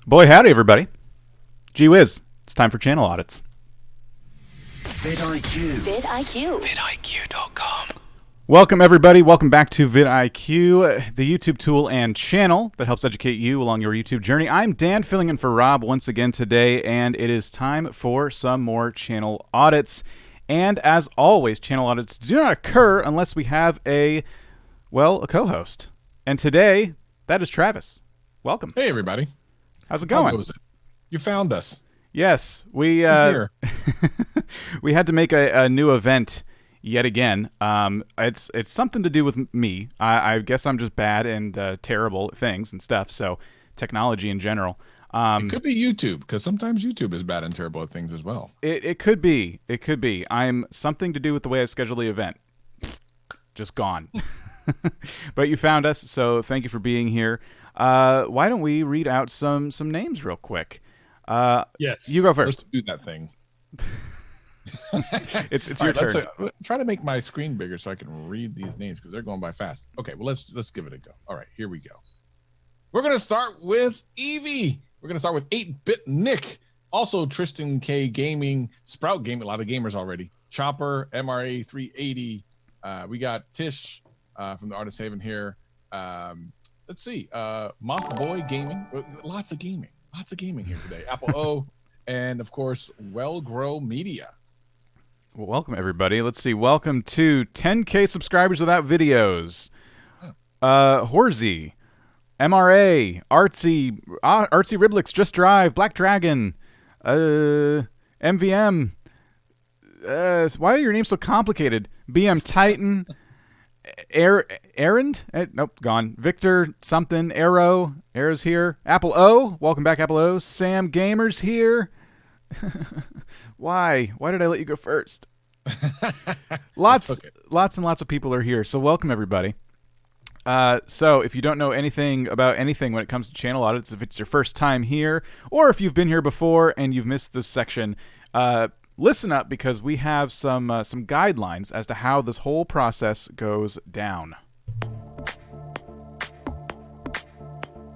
Boy, howdy, everybody. Gee whiz, it's time for channel audits. VidIQ. VidIQ. VidIQ.com. Welcome, everybody. Welcome back to VidIQ, the YouTube tool and channel that helps educate you along your YouTube journey. I'm Dan, filling in for Rob once again today, and it is time for some more channel audits. And as always, channel audits do not occur unless we have a co-host. And today, that is Travis. Welcome. Hey, everybody. How's it going? How goes it? You found us. Yes, we we had to make a new event yet again. It's something to do with me. I guess I'm just bad and terrible at things and stuff. So technology in general. It could be YouTube, because sometimes YouTube is bad and terrible at things as well. It could be. It could be. I'm something to do with the way I schedule the event. Just gone. But you found us, so thank you for being here. Why don't we read out some names real quick? Yes. You go first. Let's do that thing. It's your turn. Try to make my screen bigger so I can read these names, because they're going by fast. Okay, well, let's give it a go. All right, here we go. We're going to start with Evie. We're going to start with 8-Bit Nick. Also, Tristan K Gaming, Sprout Gaming, a lot of gamers already. Chopper, MRA 380. We got Tish from the Artist Haven here. Let's see. Moth Boy Gaming. Lots of gaming. Lots of gaming here today. Apple O. And, of course, Well Grow Media. Well, welcome, everybody. Let's see. Welcome to 10K subscribers without videos. Horsey. MRA. Artsy. Artsy Riblix. Just Drive. Black Dragon. MVM. Why are your names so complicated? BM Titan. Errand? Nope, gone. Victor something. Arrow's here. Apple O. Welcome back, Apple O. Sam Gamer's here. Why did I let you go first? Lots and lots of people are here, so welcome, everybody. So if you don't know anything about anything when it comes to channel audits, if it's your first time here, or if you've been here before and you've missed this section, listen up, because we have some guidelines as to how this whole process goes down.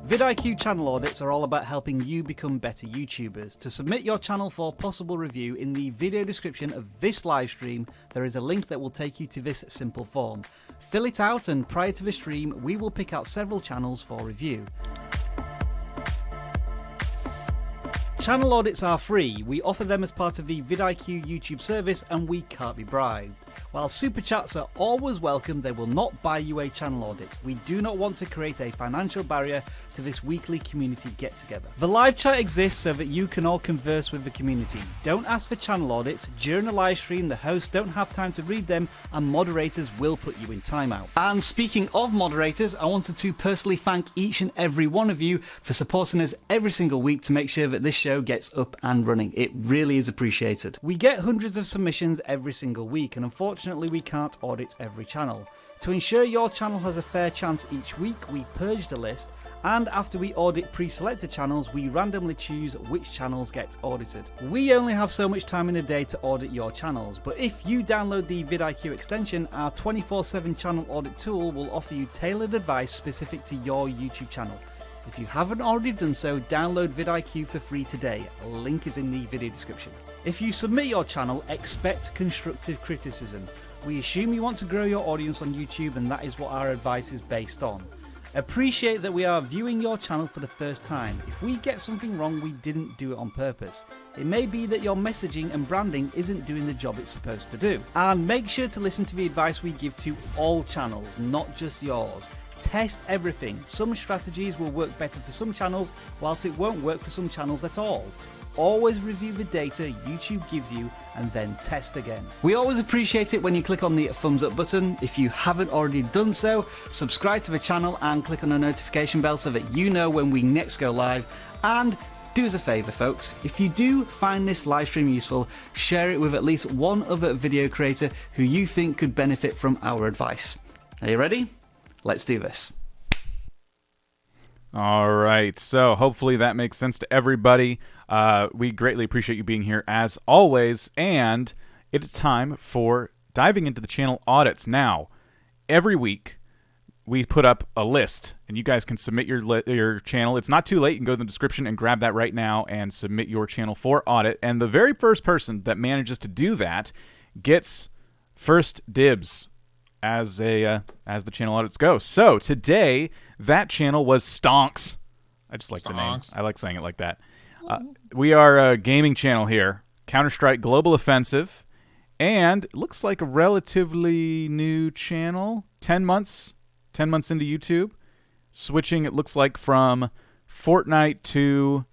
VidIQ channel audits are all about helping you become better YouTubers. To submit your channel for possible review, in the video description of this live stream, there is a link that will take you to this simple form. Fill it out, and prior to the stream, we will pick out several channels for review. Channel audits are free. We offer them as part of the VidIQ YouTube service, and we can't be bribed. While super chats are always welcome, they will not buy you a channel audit. We do not want to create a financial barrier to this weekly community get-together. The live chat exists so that you can all converse with the community. Don't ask for channel audits. During a live stream, the hosts don't have time to read them, and moderators will put you in timeout. And speaking of moderators, I wanted to personally thank each and every one of you for supporting us every single week to make sure that this show gets up and running. It really is appreciated. We get hundreds of submissions every single week, and unfortunately we can't audit every channel. To ensure your channel has a fair chance each week, we purge the list, and after we audit pre-selected channels, we randomly choose which channels get audited. We only have so much time in a day to audit your channels, but if you download the VidIQ extension, our 24/7 channel audit tool will offer you tailored advice specific to your YouTube channel. If you haven't already done so, download VidIQ for free today. A link is in the video description. If you submit your channel, expect constructive criticism. We assume you want to grow your audience on YouTube, and that is what our advice is based on. Appreciate that we are viewing your channel for the first time. If we get something wrong, we didn't do it on purpose. It may be that your messaging and branding isn't doing the job it's supposed to do. And make sure to listen to the advice we give to all channels, not just yours. Test everything. Some strategies will work better for some channels, whilst it won't work for some channels at all. Always review the data YouTube gives you and then test again. We always appreciate it when you click on the thumbs up button. If you haven't already done so, subscribe to the channel and click on the notification bell so that you know when we next go live. And do us a favour, folks, if you do find this live stream useful, share it with at least one other video creator who you think could benefit from our advice. Are you ready? Let's do this. All right, so hopefully that makes sense to everybody. We greatly appreciate you being here as always, and it is time for diving into the channel audits. Now, every week, we put up a list, and you guys can submit your channel. It's not too late. You can go to the description and grab that right now and submit your channel for audit. And the very first person that manages to do that gets first dibs as the channel audits go. So today, that channel was Stalks. I just like the name. I like saying it like that. We are a gaming channel here. Counter-Strike Global Offensive. And it looks like a relatively new channel. 10 months into YouTube. Switching, it looks like, from Fortnite to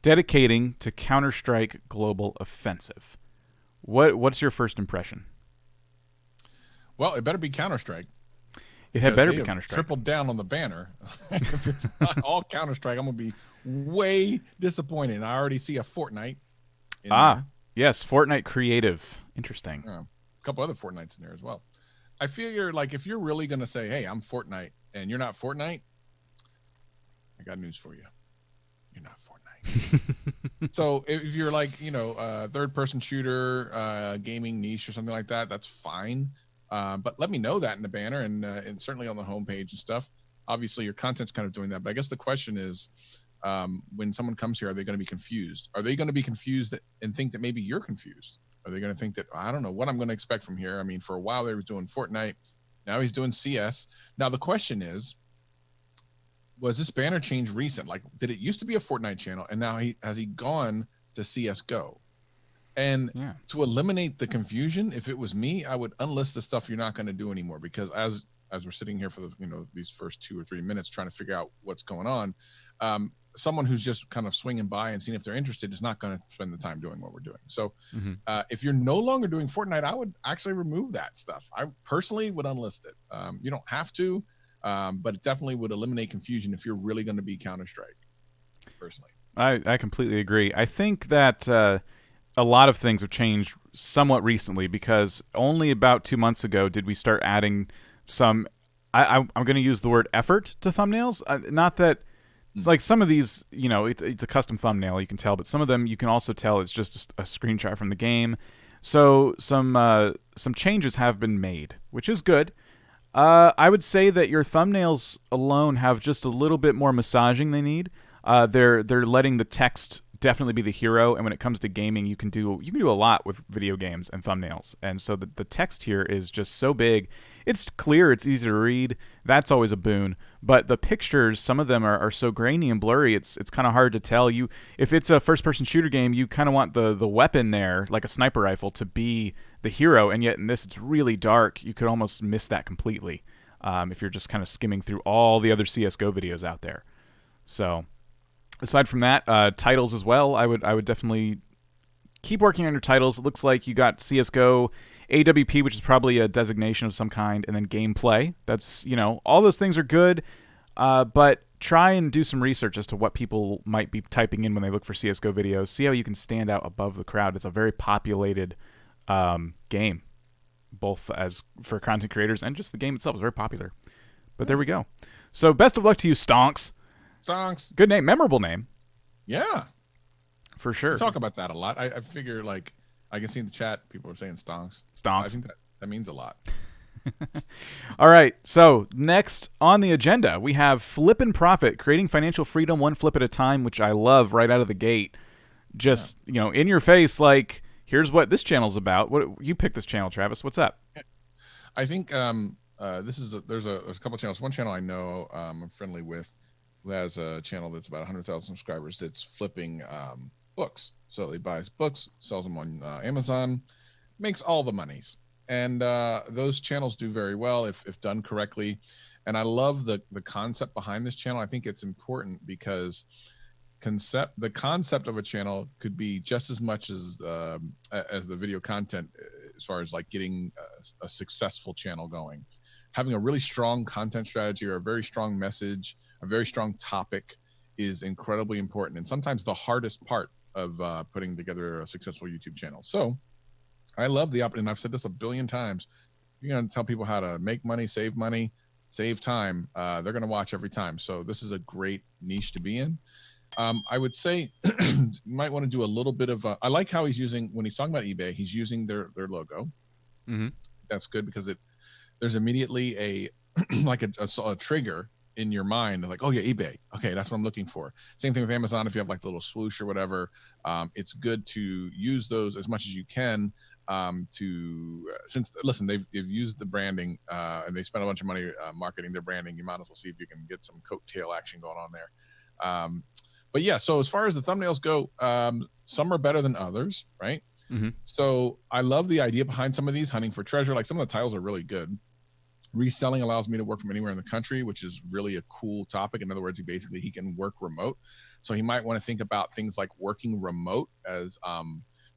dedicating to Counter-Strike Global Offensive. What's your first impression? Well, it better be Counter-Strike. It had better be Counter-Strike. Tripled down on the banner. If it's not all Counter-Strike, I'm going to be way disappointed. I already see a Fortnite in there. Yes, Fortnite Creative. Interesting. A couple other Fortnites in there as well. I feel you're like, if you're really going to say, hey, I'm Fortnite, and you're not Fortnite, I got news for you. You're not Fortnite. So if you're like, third-person shooter, gaming niche or something like that, that's fine. But let me know that in the banner and certainly on the homepage and stuff. Obviously, your content's kind of doing that. But I guess the question is, when someone comes here, are they going to be confused? Are they going to be confused and think that maybe you're confused? Are they going to think that, I don't know what I'm going to expect from here? I mean, for a while, they were doing Fortnite. Now he's doing CS. Now, the question is, was this banner change recent? Like, did it used to be a Fortnite channel, and now has he gone to CSGO? And to eliminate the confusion, if it was me, I would unlist the stuff you're not going to do anymore, because as we're sitting here for these first 2 or 3 minutes trying to figure out what's going on, someone who's just kind of swinging by and seeing if they're interested is not going to spend the time doing what we're doing. So if you're no longer doing Fortnite, I would actually remove that stuff. I personally would unlist it. You don't have to, but it definitely would eliminate confusion if you're really going to be Counter-Strike, personally. I completely agree. I think that a lot of things have changed somewhat recently, because only about 2 months ago did we start adding some, I'm going to use the word effort to thumbnails. Not that it's like some of these, it's a custom thumbnail, you can tell, but some of them you can also tell it's just a screenshot from the game. So some changes have been made, which is good. I would say that your thumbnails alone have just a little bit more massaging they need. They're letting the text definitely be the hero, and when it comes to gaming, you can do a lot with video games and thumbnails. And so the text here is just so big. It's clear, it's easy to read. That's always a boon. But the pictures, some of them are so grainy and blurry, it's kind of hard to tell. If it's a first-person shooter game, you kind of want the weapon there, like a sniper rifle, to be the hero, and yet in this it's really dark. You could almost miss that completely if you're just kind of skimming through all the other CSGO videos out there. So aside from that, titles as well, I would definitely keep working on your titles. It looks like you got CSGO, AWP, which is probably a designation of some kind, and then gameplay. That's, all those things are good, but try and do some research as to what people might be typing in when they look for CSGO videos. See how you can stand out above the crowd. It's a very populated game, both as for content creators and just the game itself is very popular. But there we go. So best of luck to you, Stalks. Stalks. Good name, memorable name. Yeah. For sure. We talk about that a lot. I figure, like, I can see in the chat people are saying stonks. Stonks. I think that means a lot. All right. So next on the agenda, we have Flip and Profit, creating financial freedom one flip at a time, which I love right out of the gate. Just, in your face, like, here's what this channel's about. What you picked this channel, Travis. What's up? I think there's a couple channels. One channel I know I'm friendly with, who has a channel that's about 100,000 subscribers, that's flipping books. So he buys books, sells them on Amazon, makes all the monies. And those channels do very well if done correctly. And I love the concept behind this channel. I think it's important because the concept of a channel could be just as much as the video content, as far as like getting a successful channel going. Having a really strong content strategy or a very strong message, a very strong topic is incredibly important, and sometimes the hardest part of putting together a successful YouTube channel. So I love the opportunity, and I've said this a billion times, you're going to tell people how to make money, save time, they're going to watch every time. So this is a great niche to be in. I would say you might want to do a little bit of I like how he's using, when he's talking about eBay, he's using their logo. That's good because there's immediately like a trigger in your mind, like, oh yeah, eBay. Okay, that's what I'm looking for. Same thing with Amazon. If you have like the little swoosh or whatever, it's good to use those as much as you can. Since listen, they've used the branding and they spent a bunch of money marketing their branding. You might as well see if you can get some coattail action going on there. But yeah, so as far as the thumbnails go, some are better than others, right? Mm-hmm. So I love the idea behind some of these. Hunting for treasure, like some of the titles are really good. Reselling allows me to work from anywhere in the country, which is really a cool topic. In other words, he can work remote. So he might want to think about things like working remote as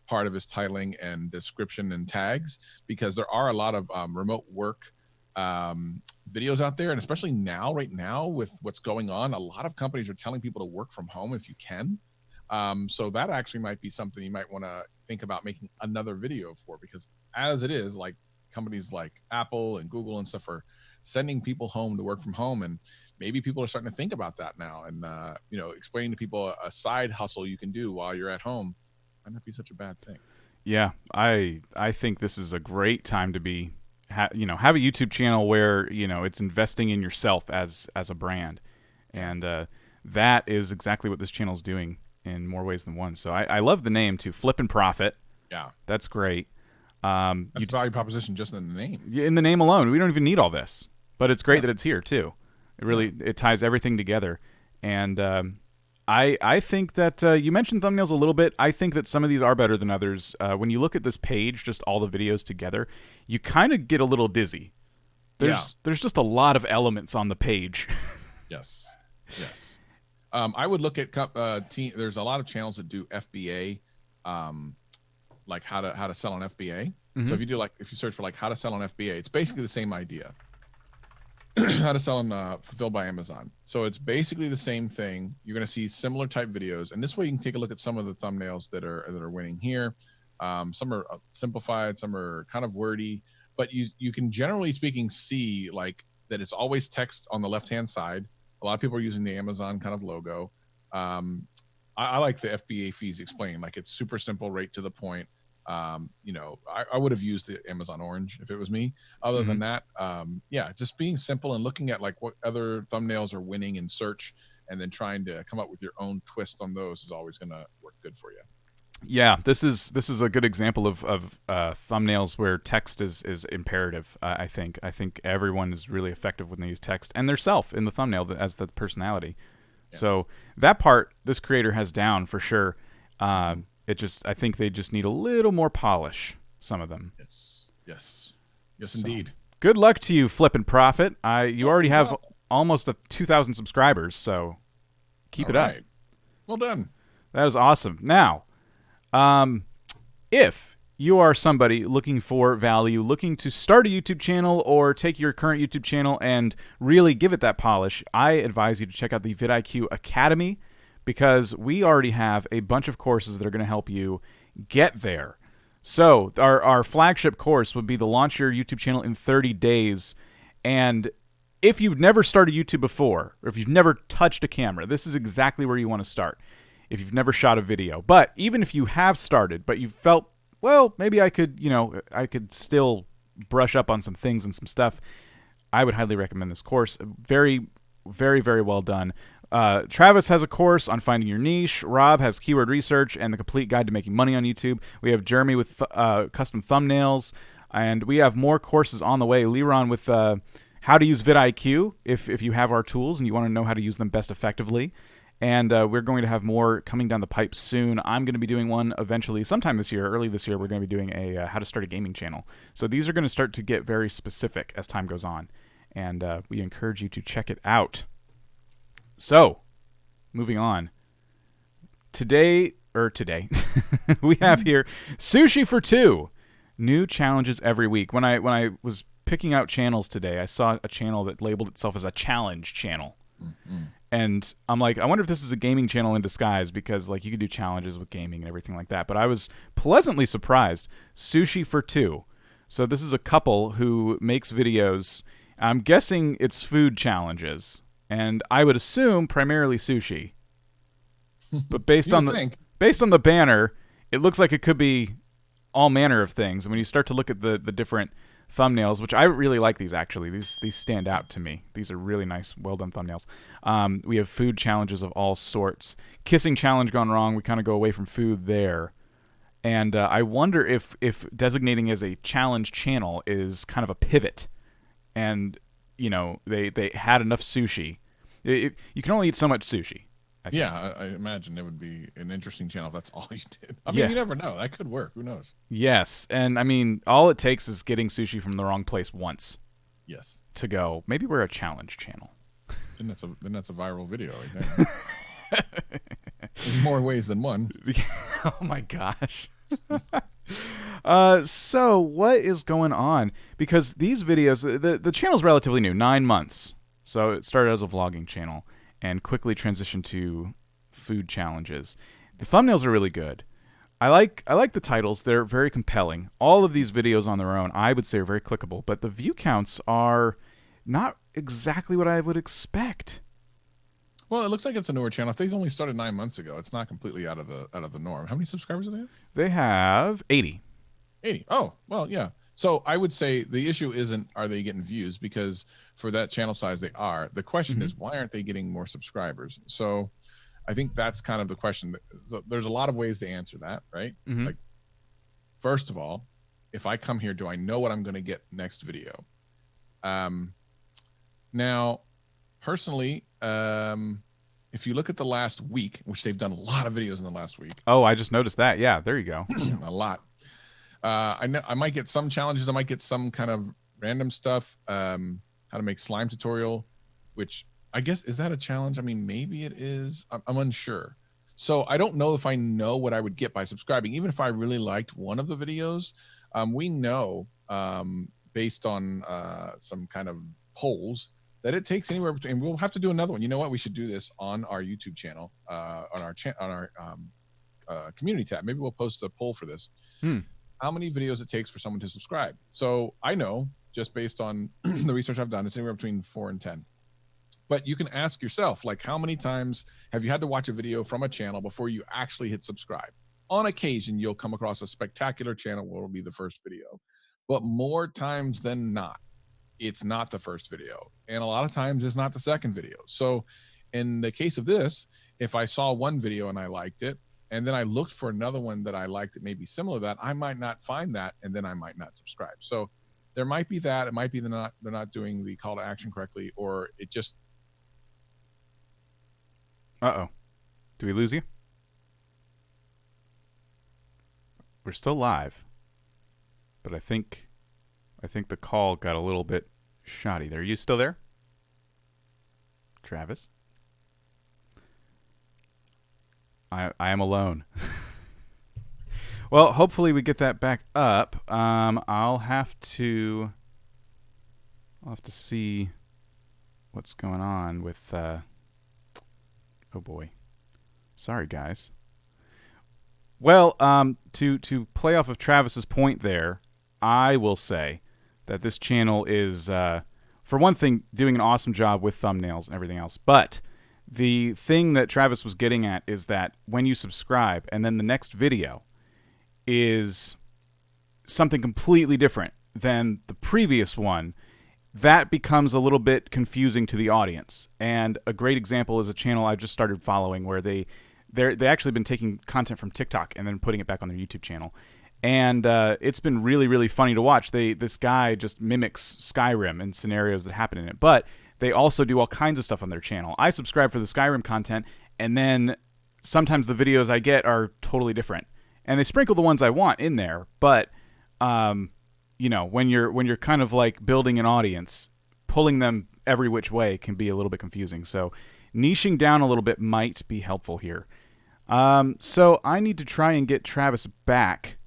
part of his titling and description and tags, because there are a lot of remote work videos out there. And especially right now with what's going on, a lot of companies are telling people to work from home if you can. So that actually might be something you might want to think about making another video for, because as it is, like, companies like Apple and Google and stuff are sending people home to work from home, and maybe people are starting to think about that now, and explaining to people a side hustle you can do while you're at home might not be such a bad thing. Yeah, I think this is a great time to be have a YouTube channel where it's investing in yourself as a brand, and that is exactly what this channel is doing in more ways than one. So I love the name too, Flip and Profit. Yeah, that's great. That's value proposition just in the name. In the name alone, we don't even need all this, but it's great that it's here too. It ties everything together, and I think that you mentioned thumbnails a little bit. I think that some of these are better than others. When you look at this page, just all the videos together, you kind of get a little dizzy. There's just a lot of elements on the page. Yes. I would look at there's a lot of channels that do FBA. Like how to sell on FBA. Mm-hmm. So if you search for like how to sell on FBA, it's basically the same idea. How to sell on fulfilled by Amazon. So it's basically the same thing. You're going to see similar type videos, and this way you can take a look at some of the thumbnails that are winning here. Some are simplified, some are kind of wordy, but you can generally speaking see like that it's always text on the left hand side. A lot of people are using the Amazon kind of logo. I like the FBA fees explained, like it's super simple, right to the point. I would have used the Amazon Orange if it was me. Other than that, just being simple and looking at like what other thumbnails are winning in search, and then trying to come up with your own twist on those is always going to work good for you. Yeah, this is a good example of thumbnails where text is imperative. I think everyone is really effective when they use text and their self in the thumbnail as the personality. Yeah. So that part this creator has down for sure. I think they just need a little more polish, some of them. Yes, indeed. Good luck to you, Flip and Profit. You already have almost 2,000 subscribers, so keep it up. Well done. That is awesome. Now, if you are somebody looking for value, looking to start a YouTube channel or take your current YouTube channel and really give it that polish, I advise you to check out the VidIQ Academy, because we already have a bunch of courses that are going to help you get there. So our flagship course would be the Launch Your YouTube Channel in 30 Days. And if you've never started YouTube before, or if you've never touched a camera, this is exactly where you want to start. If you've never shot a video. But even if you have started, but you felt, well, maybe I could still brush up on some things and some stuff, I would highly recommend this course. Very, very, very well done. Travis has a course on finding your niche. Rob has keyword research and the complete guide to making money on YouTube. We have Jeremy with custom thumbnails, and we have more courses on the way. Leron with how to use VidIQ if you have our tools and you want to know how to use them best effectively. And we're going to have more coming down the pipe soon. I'm going to be doing one eventually, sometime this year, early this year. We're going to be doing a how to start a gaming channel. So these are going to start to get very specific as time goes on, and we encourage you to check it out. So, moving on. Today, we have here Sushi for 2. New challenges every week. When I was picking out channels today, I saw a channel that labeled itself as a challenge channel. Mm-hmm. And I'm like, I wonder if this is a gaming channel in disguise, because like you could do challenges with gaming and everything like that. But I was pleasantly surprised. Sushi for 2. So this is a couple who makes videos. I'm guessing it's food challenges. And I would assume primarily sushi. But based on the banner, it looks like it could be all manner of things. And when you start to look at the different thumbnails, which I really like these actually. These stand out to me. These are really nice, well done thumbnails. We have food challenges of all sorts. Kissing challenge gone wrong. We kind of go away from food there. And I wonder if designating as a challenge channel is kind of a pivot. And, you know, they had enough sushi. You can only eat so much sushi. Yeah, I imagine it would be an interesting channel if that's all you did. I mean, you never know. That could work. Who knows? Yes. And, I mean, all it takes is getting sushi from the wrong place once. Yes. To go, maybe we're a challenge channel. Then that's a viral video right there. In more ways than one. Oh, my gosh. So, what is going on? Because these videos, the channel's relatively new, 9 months. So, it started as a vlogging channel and quickly transitioned to food challenges. The thumbnails are really good. I like the titles. They're very compelling. All of these videos on their own, I would say, are very clickable, but the view counts are not exactly what I would expect. Well, it looks like it's a newer channel. If they only started 9 months ago, it's not completely out of the norm. How many subscribers do they have? They have 80. 80. Oh, well, yeah. So I would say the issue isn't are they getting views, because for that channel size they are. The question is, why aren't they getting more subscribers? So I think that's kind of the question. So there's a lot of ways to answer that, right? Like, first of all, if I come here, do I know what I'm going to get next video? Now, personally, if you look at the last week, which they've done a lot of videos in the last week. Oh, I just noticed that. Yeah, there you go. A lot. I know I might get some challenges. I might get some kind of random stuff. How to make slime tutorial, which I guess, is that a challenge? I mean, maybe it is. I'm unsure. So I don't know if I know what I would get by subscribing. Even if I really liked one of the videos, we know based on some kind of polls that it takes anywhere between, and we'll have to do another one. You know what? We should do this on our YouTube channel, on our community tab. Maybe we'll post a poll for this. How many videos it takes for someone to subscribe. So I know, just based on the research I've done, it's anywhere between 4 and 10. But you can ask yourself, like, how many times have you had to watch a video from a channel before you actually hit subscribe? On occasion, you'll come across a spectacular channel where it'll be the first video. But more times than not, it's not the first video. And a lot of times it's not the second video. So in the case of this, if I saw one video and I liked it, and then I looked for another one that I liked that may be similar to that, I might not find that, and then I might not subscribe. So there might be that. It might be they're not doing the call to action correctly, or it just. Uh-oh. Do we lose you? We're still live. But I think the call got a little bit shoddy there. Are you still there? Travis? I am alone. Well, hopefully we get that back up. I'll have to see what's going on with oh boy. Sorry guys. Well, to play off of Travis's point there, I will say that this channel is for one thing doing an awesome job with thumbnails and everything else, but the thing that Travis was getting at is that when you subscribe and then the next video is something completely different than the previous one, that becomes a little bit confusing to the audience. And a great example is a channel I've just started following where they actually been taking content from TikTok and then putting it back on their YouTube channel. And it's been really, really funny to watch. This guy just mimics Skyrim and scenarios that happen in it. But they also do all kinds of stuff on their channel. I subscribe for the Skyrim content, and then sometimes the videos I get are totally different. And they sprinkle the ones I want in there, but you know, when you're kind of like building an audience, pulling them every which way can be a little bit confusing. So niching down a little bit might be helpful here. So I need to try and get Travis back,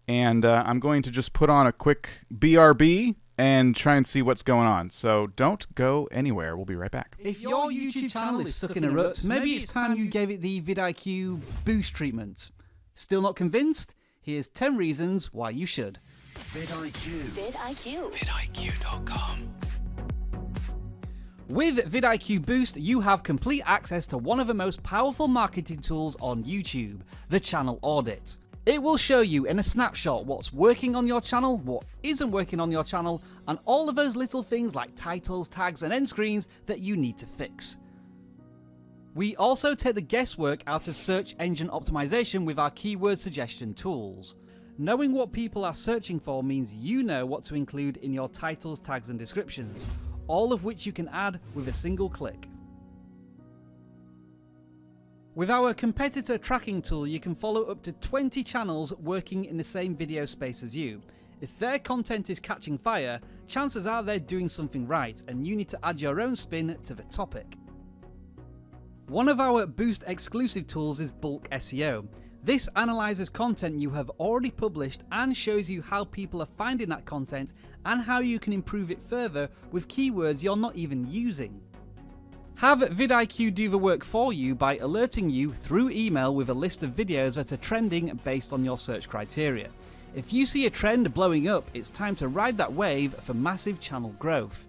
and I'm going to just put on a quick BRB and try and see what's going on. So don't go anywhere. We'll be right back. If your YouTube channel is stuck in a rut, maybe it's time you gave it the VidIQ Boost treatment. Still not convinced? Here's 10 reasons why you should. VidIQ. VidIQ. VidIQ.com. With VidIQ Boost, you have complete access to one of the most powerful marketing tools on YouTube, the channel Audit. It will show you in a snapshot what's working on your channel, what isn't working on your channel, and all of those little things like titles, tags, and end screens that you need to fix. We also take the guesswork out of search engine optimization with our keyword suggestion tools. Knowing what people are searching for means you know what to include in your titles, tags, and descriptions, all of which you can add with a single click. With our competitor tracking tool, you can follow up to 20 channels working in the same video space as you. If their content is catching fire, chances are they're doing something right, and you need to add your own spin to the topic. One of our Boost exclusive tools is Bulk SEO. This analyzes content you have already published and shows you how people are finding that content and how you can improve it further with keywords you're not even using. Have VidIQ do the work for you by alerting you through email with a list of videos that are trending based on your search criteria. If you see a trend blowing up, it's time to ride that wave for massive channel growth.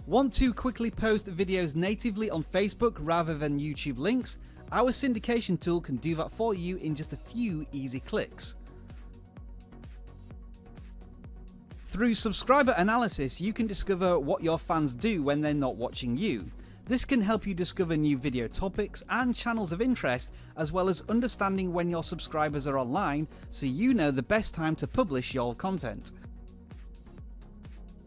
Want to quickly post videos natively on Facebook rather than YouTube links? Our syndication tool can do that for you in just a few easy clicks. Through subscriber analysis, you can discover what your fans do when they're not watching you. This can help you discover new video topics and channels of interest, as well as understanding when your subscribers are online, so you know the best time to publish your content.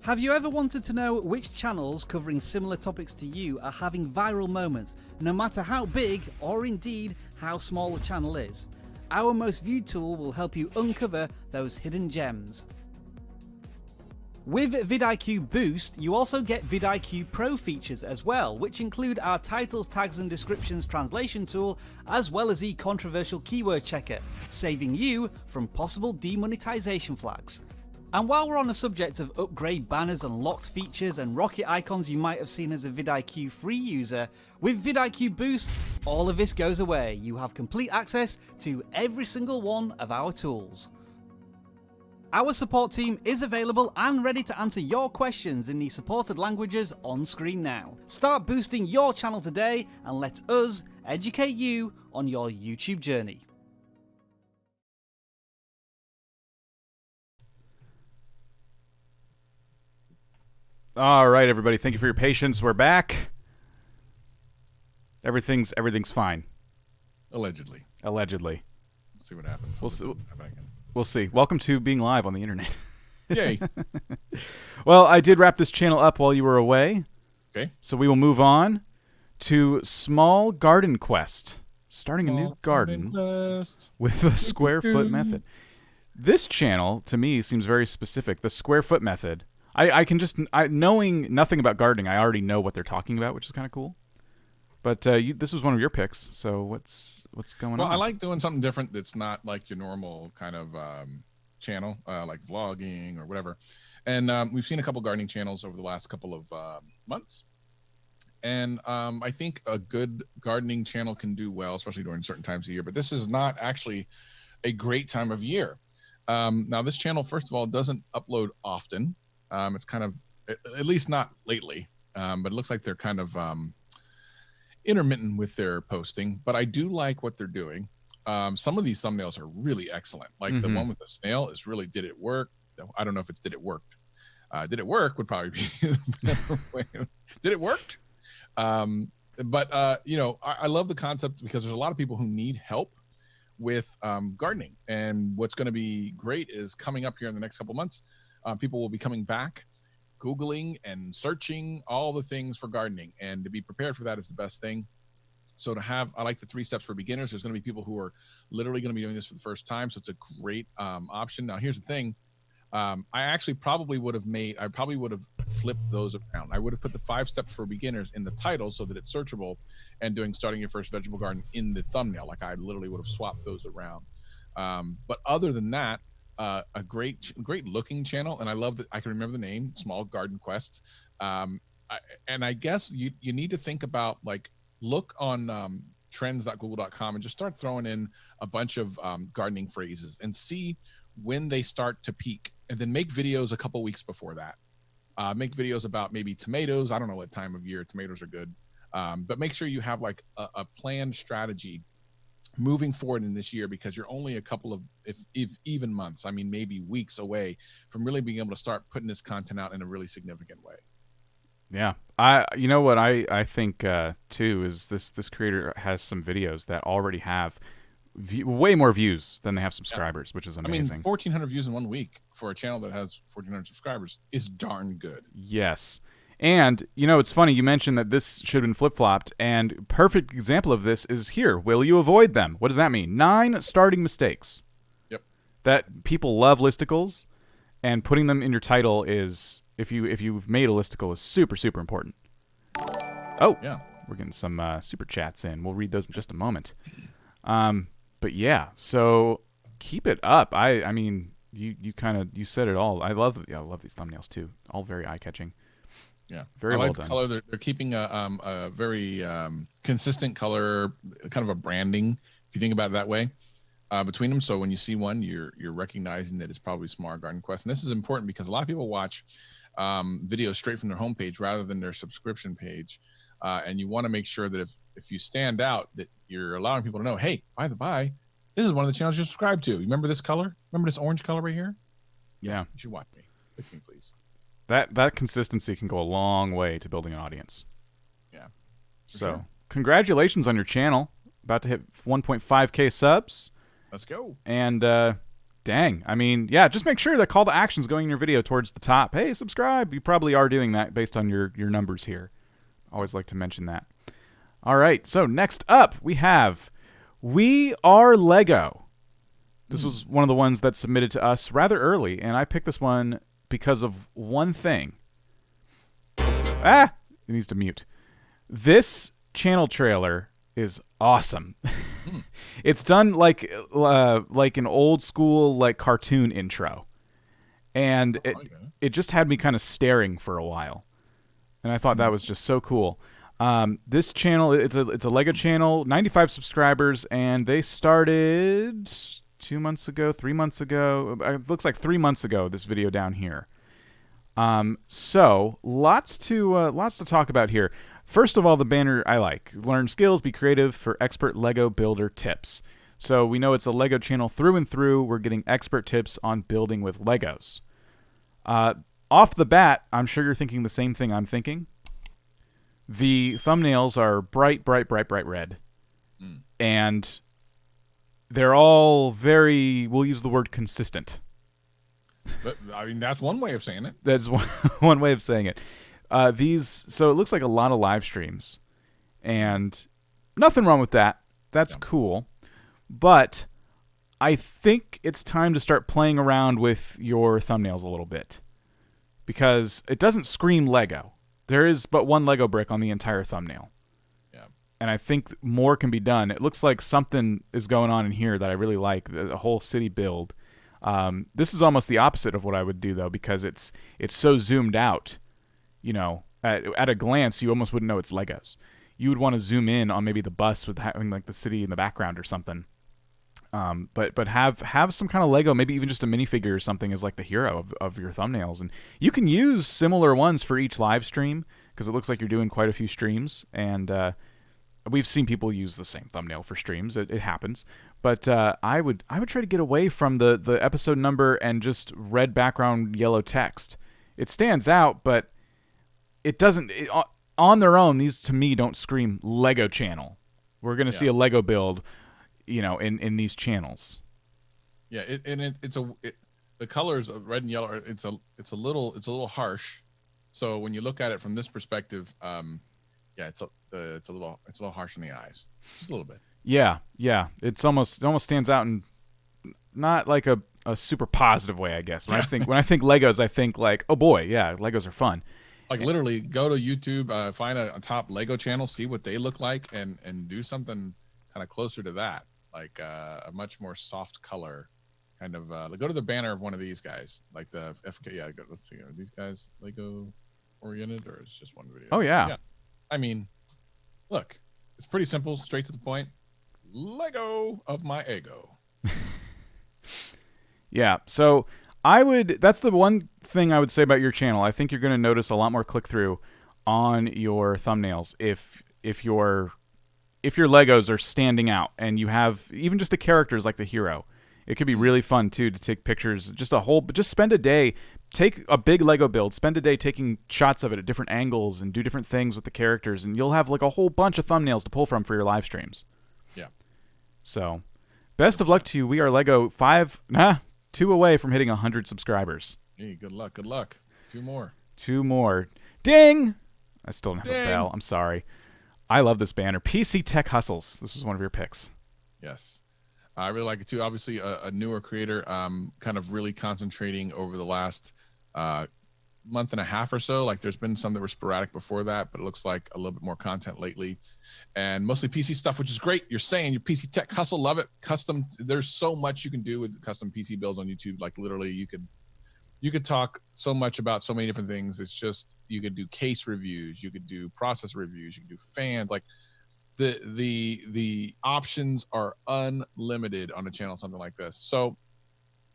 Have you ever wanted to know which channels covering similar topics to you are having viral moments, no matter how big or indeed how small the channel is? Our most viewed tool will help you uncover those hidden gems. With VidIQ Boost, you also get VidIQ Pro features as well, which include our titles, tags, and descriptions translation tool, as well as the controversial keyword checker, saving you from possible demonetization flags. And while we're on the subject of upgrade banners and locked features and rocket icons you might have seen as a VidIQ free user, with VidIQ Boost, all of this goes away. You have complete access to every single one of our tools. Our support team is available and ready to answer your questions in the supported languages on screen now. Start boosting your channel today and let us educate you on your YouTube journey. All right, everybody. Thank you for your patience. We're back. Everything's fine. Allegedly. Allegedly. We'll see what happens. We'll see. Welcome to being live on the internet. Yay. Well, I did wrap this channel up while you were away. Okay. So we will move on to Small Garden Quest. Starting a new garden with the square foot method. This channel, to me, seems very specific. The square foot method. I can just, knowing nothing about gardening, I already know what they're talking about, which is kind of cool. But this was one of your picks, so what's going on? Well, I like doing something different that's not like your normal kind of channel, like vlogging or whatever. And we've seen a couple gardening channels over the last couple of months. And I think a good gardening channel can do well, especially during certain times of year. But this is not actually a great time of year. Now, this channel, first of all, doesn't upload often. It's kind of, at least not lately, but it looks like they're kind of intermittent with their posting. But I do like what they're doing. Some of these thumbnails are really excellent. Like the one with the snail is really, did it work? I don't know if it's did it work. Did it work would probably be the better way. Did it work? But you know, I love the concept because there's a lot of people who need help with gardening. And what's going to be great is coming up here in the next couple months, people will be coming back, Googling and searching all the things for gardening, and to be prepared for that is the best thing. So to have, I like the 3 steps for beginners. There's going to be people who are literally going to be doing this for the first time. So it's a great option. Now, here's the thing. I actually probably would have flipped those around. I would have put the 5 steps for beginners in the title so that it's searchable, and doing starting your first vegetable garden in the thumbnail. Like I literally would have swapped those around. But other than that, a great looking channel. And I love that I can remember the name, Small Garden Quest. And I guess you need to think about, like, look on trends.google.com and just start throwing in a bunch of gardening phrases and see when they start to peak, and then make videos a couple weeks before that. Make videos about maybe tomatoes. I don't know what time of year tomatoes are good, but make sure you have like a planned strategy moving forward in this year, because you're only a couple of, if even months, I mean, maybe weeks away from really being able to start putting this content out in a really significant way. Yeah. You know what I think too is this creator has some videos that already have way more views than they have subscribers, which is amazing. I mean, 1,400 views in 1 week for a channel that has 1,400 subscribers is darn good. Yes. And, you know, it's funny, you mentioned that this should have been flip-flopped, and perfect example of this is here. Will you avoid them? What does that mean? 9 starting mistakes. Yep. That people love listicles, and putting them in your title is, if you've made a listicle, is super, super important. Oh, yeah. We're getting some super chats in. We'll read those in just a moment. But yeah, so keep it up. I mean, you said it all. I love these thumbnails too. All very eye-catching. Yeah, very well done. The color. They're keeping a very consistent color, kind of a branding, if you think about it that way, between them. So when you see one, you're recognizing that it's probably Smart Garden Quest. And this is important because a lot of people watch videos straight from their homepage rather than their subscription page, and you want to make sure that if you stand out, that you're allowing people to know, hey, by the by, this is one of the channels you subscribe to. You remember this color? Remember this orange color right here? Yeah, you should watch me. Click me, please. That consistency can go a long way to building an audience. Yeah. So sure. Congratulations on your channel. About to hit 1.5K subs. Let's go. And dang, I mean, yeah, just make sure that call to action's going in your video towards the top. Hey, subscribe. You probably are doing that based on your numbers here. Always like to mention that. All right, so next up we have We Are Lego. This was one of the ones that submitted to us rather early, and I picked this one because of one thing. It needs to mute. This channel trailer is awesome. It's done like an old school like cartoon intro, and it just had me kind of staring for a while, and I thought that was just so cool. This channel, it's a Lego channel, 95 subscribers, and they started 2 months ago, 3 months ago. It looks like 3 months ago, this video down here. So lots to talk about here. First of all, the banner I like. Learn skills, be creative for expert Lego builder tips. So we know it's a Lego channel through and through. We're getting expert tips on building with Legos. Off the bat, I'm sure you're thinking the same thing I'm thinking. The thumbnails are bright, bright, bright, bright red. And they're all very, we'll use the word consistent. But, I mean, that's one way of saying it. That's one way of saying it. So it looks like a lot of live streams. And nothing wrong with that. That's cool. But I think it's time to start playing around with your thumbnails a little bit. Because it doesn't scream Lego. There is but one Lego brick on the entire thumbnail. Yeah. And I think more can be done. It looks like something is going on in here that I really like, the whole city build. This is almost the opposite of what I would do, though, because it's so zoomed out. You know, at a glance, you almost wouldn't know it's Legos. You would want to zoom in on maybe the bus with having like the city in the background or something. But have some kind of Lego, maybe even just a minifigure or something as like the hero of your thumbnails. And you can use similar ones for each live stream because it looks like you're doing quite a few streams. And we've seen people use the same thumbnail for streams. It happens. But I would try to get away from the episode number and just red background yellow text. It stands out, but it doesn't. On their own, these to me don't scream Lego channel. We're gonna see a Lego build, you know, in these channels. Yeah, the colors of red and yellow. It's a little harsh. So when you look at it from this perspective, it's a little harsh in the eyes, just a little bit. Yeah. It almost stands out in not like a super positive way, I guess. When I think Legos, I think like, oh boy, yeah, Legos are fun. Like literally, go to YouTube, find a top Lego channel, see what they look like, and do something kind of closer to that, like a much more soft color, kind of. Go to the banner of one of these guys, like the FK. Yeah, let's see. Are these guys Lego oriented, or is just one video? Oh yeah. So, yeah. I mean, look, it's pretty simple, straight to the point. Lego of my ego. Yeah, so that's the one thing I would say about your channel. I think you're going to notice a lot more click-through on your thumbnails if you're if your Legos are standing out and you have even just a characters like the hero, it could be really fun too to take pictures. Just spend a day, take a big Lego build, spend a day taking shots of it at different angles and do different things with the characters, and you'll have like a whole bunch of thumbnails to pull from for your live streams. Yeah. So, best of luck to you. We are Lego 2 away from hitting 100 subscribers. Hey, good luck. Good luck. 2 more. 2 more. Ding! I still don't have Ding. a bell. I'm sorry. I love this banner. PC Tech Hustles. This was one of your picks. Yes. I really like it too. Obviously, a newer creator, kind of really concentrating over the last month and a half or so. Like there's been some that were sporadic before that, but it looks like a little bit more content lately, and mostly PC stuff, which is great. You're saying your PC Tech Hustle, love it. Custom. There's so much you can do with custom PC builds on YouTube. Like literally, you could talk so much about so many different things. It's just you could do case reviews, you could do process reviews, you can do fans. Like the options are unlimited on a channel, something like this. So,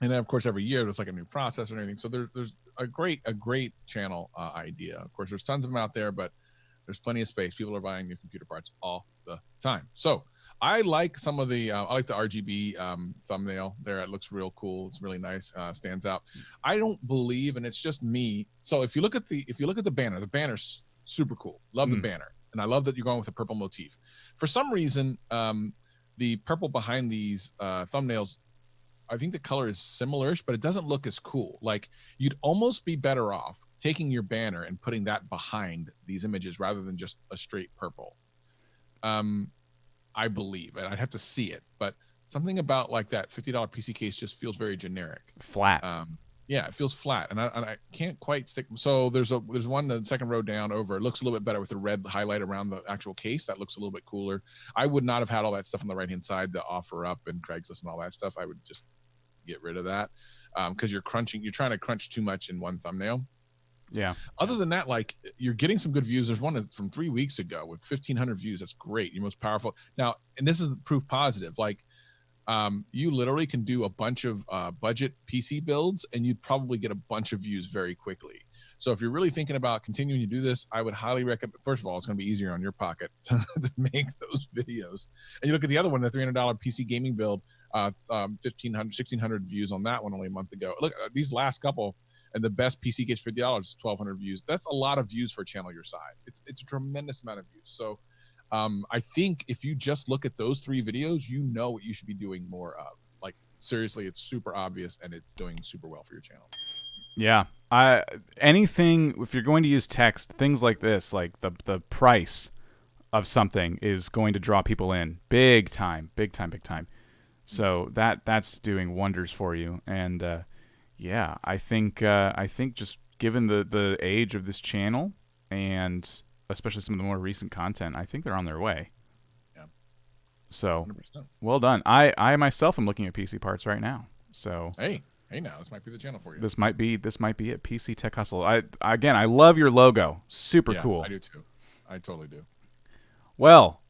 and then of course every year there's like a new processor and everything. So there's a great channel idea. Of course, there's tons of them out there, but there's plenty of space. People are buying new computer parts all the time. So I like some of the I like the RGB thumbnail there. It looks real cool. It's really nice. Stands out. I don't believe, and it's just me. So if you look at the banner's super cool. Love the banner, and I love that you're going with a purple motif. For some reason, the purple behind these thumbnails, I think the color is similarish, but it doesn't look as cool. Like you'd almost be better off taking your banner and putting that behind these images rather than just a straight purple. I believe, and I'd have to see it, but something about like that $50 PC case just feels very generic. Flat. Yeah, it feels flat, and I can't quite stick. So there's one the second row down over. It looks a little bit better with the red highlight around the actual case. That looks a little bit cooler. I would not have had all that stuff on the right hand side, the offer up and Craigslist and all that stuff. I would just get rid of that because you're trying to crunch too much in one thumbnail. Yeah. Other than that, like you're getting some good views. There's one that's from 3 weeks ago with 1,500 views. That's great. Your most powerful. Now, and this is proof positive. Like you literally can do a bunch of budget PC builds and you'd probably get a bunch of views very quickly. So if you're really thinking about continuing to do this, I would highly recommend, first of all, it's going to be easier on your pocket to make those videos. And you look at the other one, the $300 PC gaming build, 1,500, 1,600 views on that one only a month ago. Look, these last couple, and the best PC gets $50 is 1,200 views. That's a lot of views for a channel your size. It's a tremendous amount of views. So I think if you just look at those 3 videos, you know what you should be doing more of. Like seriously, it's super obvious and it's doing super well for your channel. Yeah. Anything, if you're going to use text, things like this, like the price of something is going to draw people in big time. So that's doing wonders for you. And yeah, I think just given the age of this channel and especially some of the more recent content, I think they're on their way. Yeah. So 100%. Well done. I myself am looking at PC parts right now. So Hey, now this might be the channel for you. This might be it. PC Tech Hustle. I love your logo. Super cool. I do too. I totally do. Well,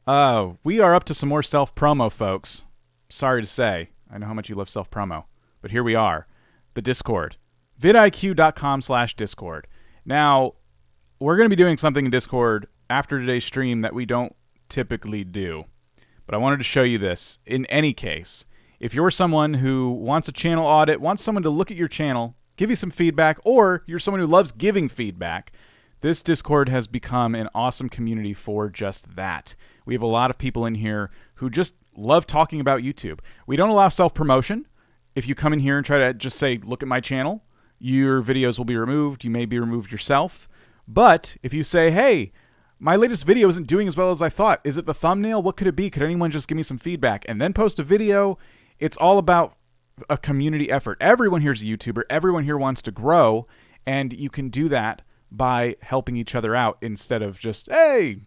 we are up to some more self-promo, folks. Sorry to say. I know how much you love self-promo. But here we are. The Discord. VidIQ.com/Discord. Now, we're going to be doing something in Discord after today's stream that we don't typically do. But I wanted to show you this. In any case, if you're someone who wants a channel audit, wants someone to look at your channel, give you some feedback, or you're someone who loves giving feedback, this Discord has become an awesome community for just that. We have a lot of people in here who just love talking about YouTube. We don't allow self-promotion. If you come in here and try to just say, look at my channel, your videos will be removed. You may be removed yourself. But if you say, hey, my latest video isn't doing as well as I thought. Is it the thumbnail? What could it be? Could anyone just give me some feedback? And then post a video. It's all about a community effort. Everyone here is a YouTuber. Everyone here wants to grow. And you can do that by helping each other out instead of just, hey,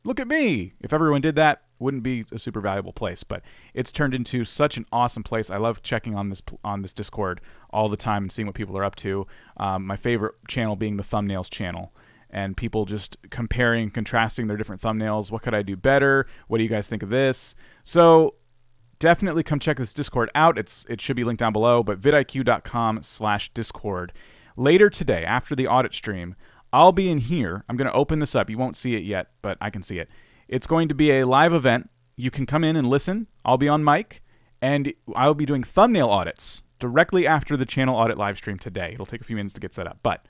look at me. If everyone did that, it wouldn't be a super valuable place. But it's turned into such an awesome place. I love checking on this Discord all the time and seeing what people are up to. My favorite channel being the thumbnails channel. And people just comparing, contrasting their different thumbnails. What could I do better? What do you guys think of this? So definitely come check this Discord out. It should be linked down below, but vidiq.com/Discord. Later today, after the audit stream, I'll be in here. I'm going to open this up. You won't see it yet, but I can see it. It's going to be a live event. You can come in and listen. I'll be on mic, and I'll be doing thumbnail audits directly after the channel audit live stream today. It'll take a few minutes to get set up, but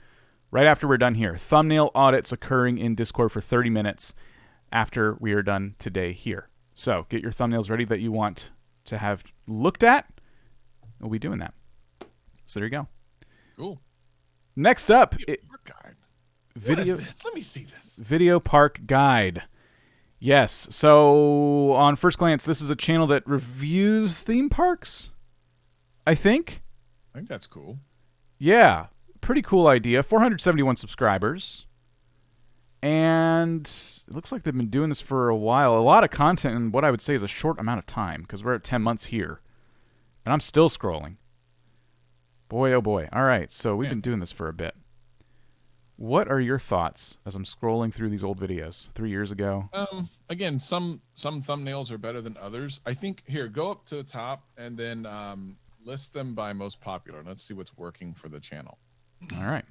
right after we're done here, thumbnail audits occurring in Discord for 30 minutes after we are done today here. So get your thumbnails ready that you want to have looked at. We'll be doing that. So there you go. Cool. Next up, Park guide. video. What is this? Let me see this. Video Park Guide. Yes. So on first glance, this is a channel that reviews theme parks, I think. I think that's cool. Yeah. Pretty cool idea. 471 subscribers. And it looks like they've been doing this for a while. A lot of content in what I would say is a short amount of time, because we're at 10 months here. And I'm still scrolling. Boy, oh boy. All right. So we've been doing this for a bit. What are your thoughts as I'm scrolling through these old videos 3 years ago? Again, some thumbnails are better than others. I think here, go up to the top and then list them by most popular. Let's see what's working for the channel. All right.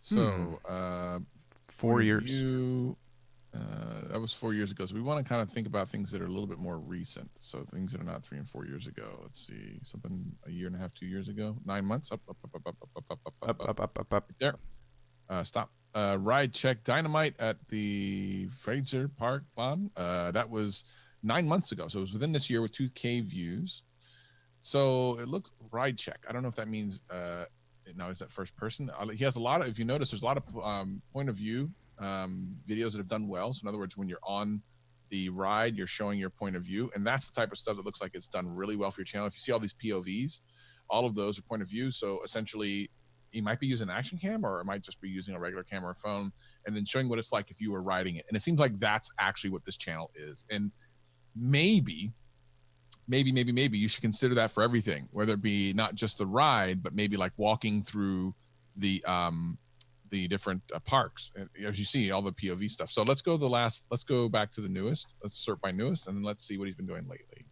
So 4 years. That was 4 years ago. So we want to kind of think about things that are a little bit more recent. So things that are not 3 and 4 years ago. Let's see, something a year and a half, 2 years ago, 9 months. Up. There. Stop. Ride check dynamite at the Fraser Park Lawn. That was 9 months ago. So it was within this year with 2K views. So it looks ride check. I don't know if that means now is that first person. He has a lot of, if you notice, there's a lot of point of view videos that have done well. So in other words, when you're on the ride, you're showing your point of view, and that's the type of stuff that looks like it's done really well for your channel. If you see all these POVs, all of those are point of view. So essentially, you might be using an action cam, or it might just be using a regular camera or phone, and then showing what it's like if you were riding it. And it seems like that's actually what this channel is. And maybe you should consider that for everything, whether it be not just the ride, but maybe like walking through the different parks, as you see all the POV stuff. So let's go back to the newest. Let's sort by newest, and then let's see what he's been doing lately.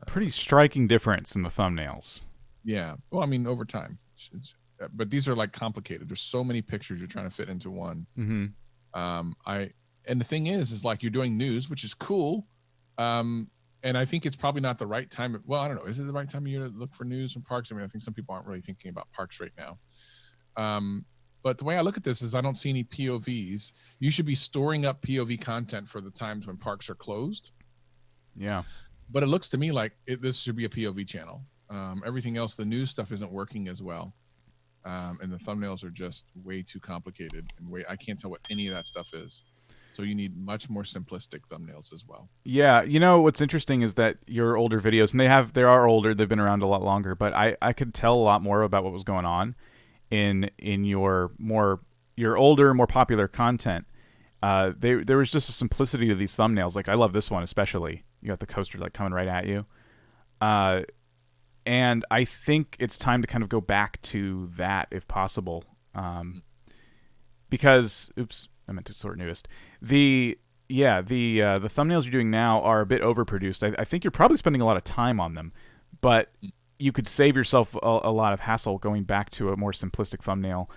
Pretty striking difference in the thumbnails. Yeah. Well, I mean, over time, but these are like complicated. There's so many pictures you're trying to fit into one. Mm-hmm. And the thing is like you're doing news, which is cool. And I think it's probably not the right time. Well, I don't know. Is it the right time of year to look for news from parks? I mean, I think some people aren't really thinking about parks right now. But the way I look at this is I don't see any POVs. You should be storing up POV content for the times when parks are closed. Yeah. But it looks to me like this should be a POV channel. Everything else, the news stuff isn't working as well. And the thumbnails are just way too complicated. And I can't tell what any of that stuff is. So you need much more simplistic thumbnails as well. Yeah, you know what's interesting is that your older videos, and they are older, they've been around a lot longer, but I could tell a lot more about what was going on in your older, more popular content. There was just a simplicity to these thumbnails. Like I love this one especially. You got the coaster like coming right at you. And I think it's time to kind of go back to that if possible. Because I meant to sort newest. The thumbnails you're doing now are a bit overproduced. I think you're probably spending a lot of time on them, but you could save yourself a lot of hassle going back to a more simplistic thumbnail.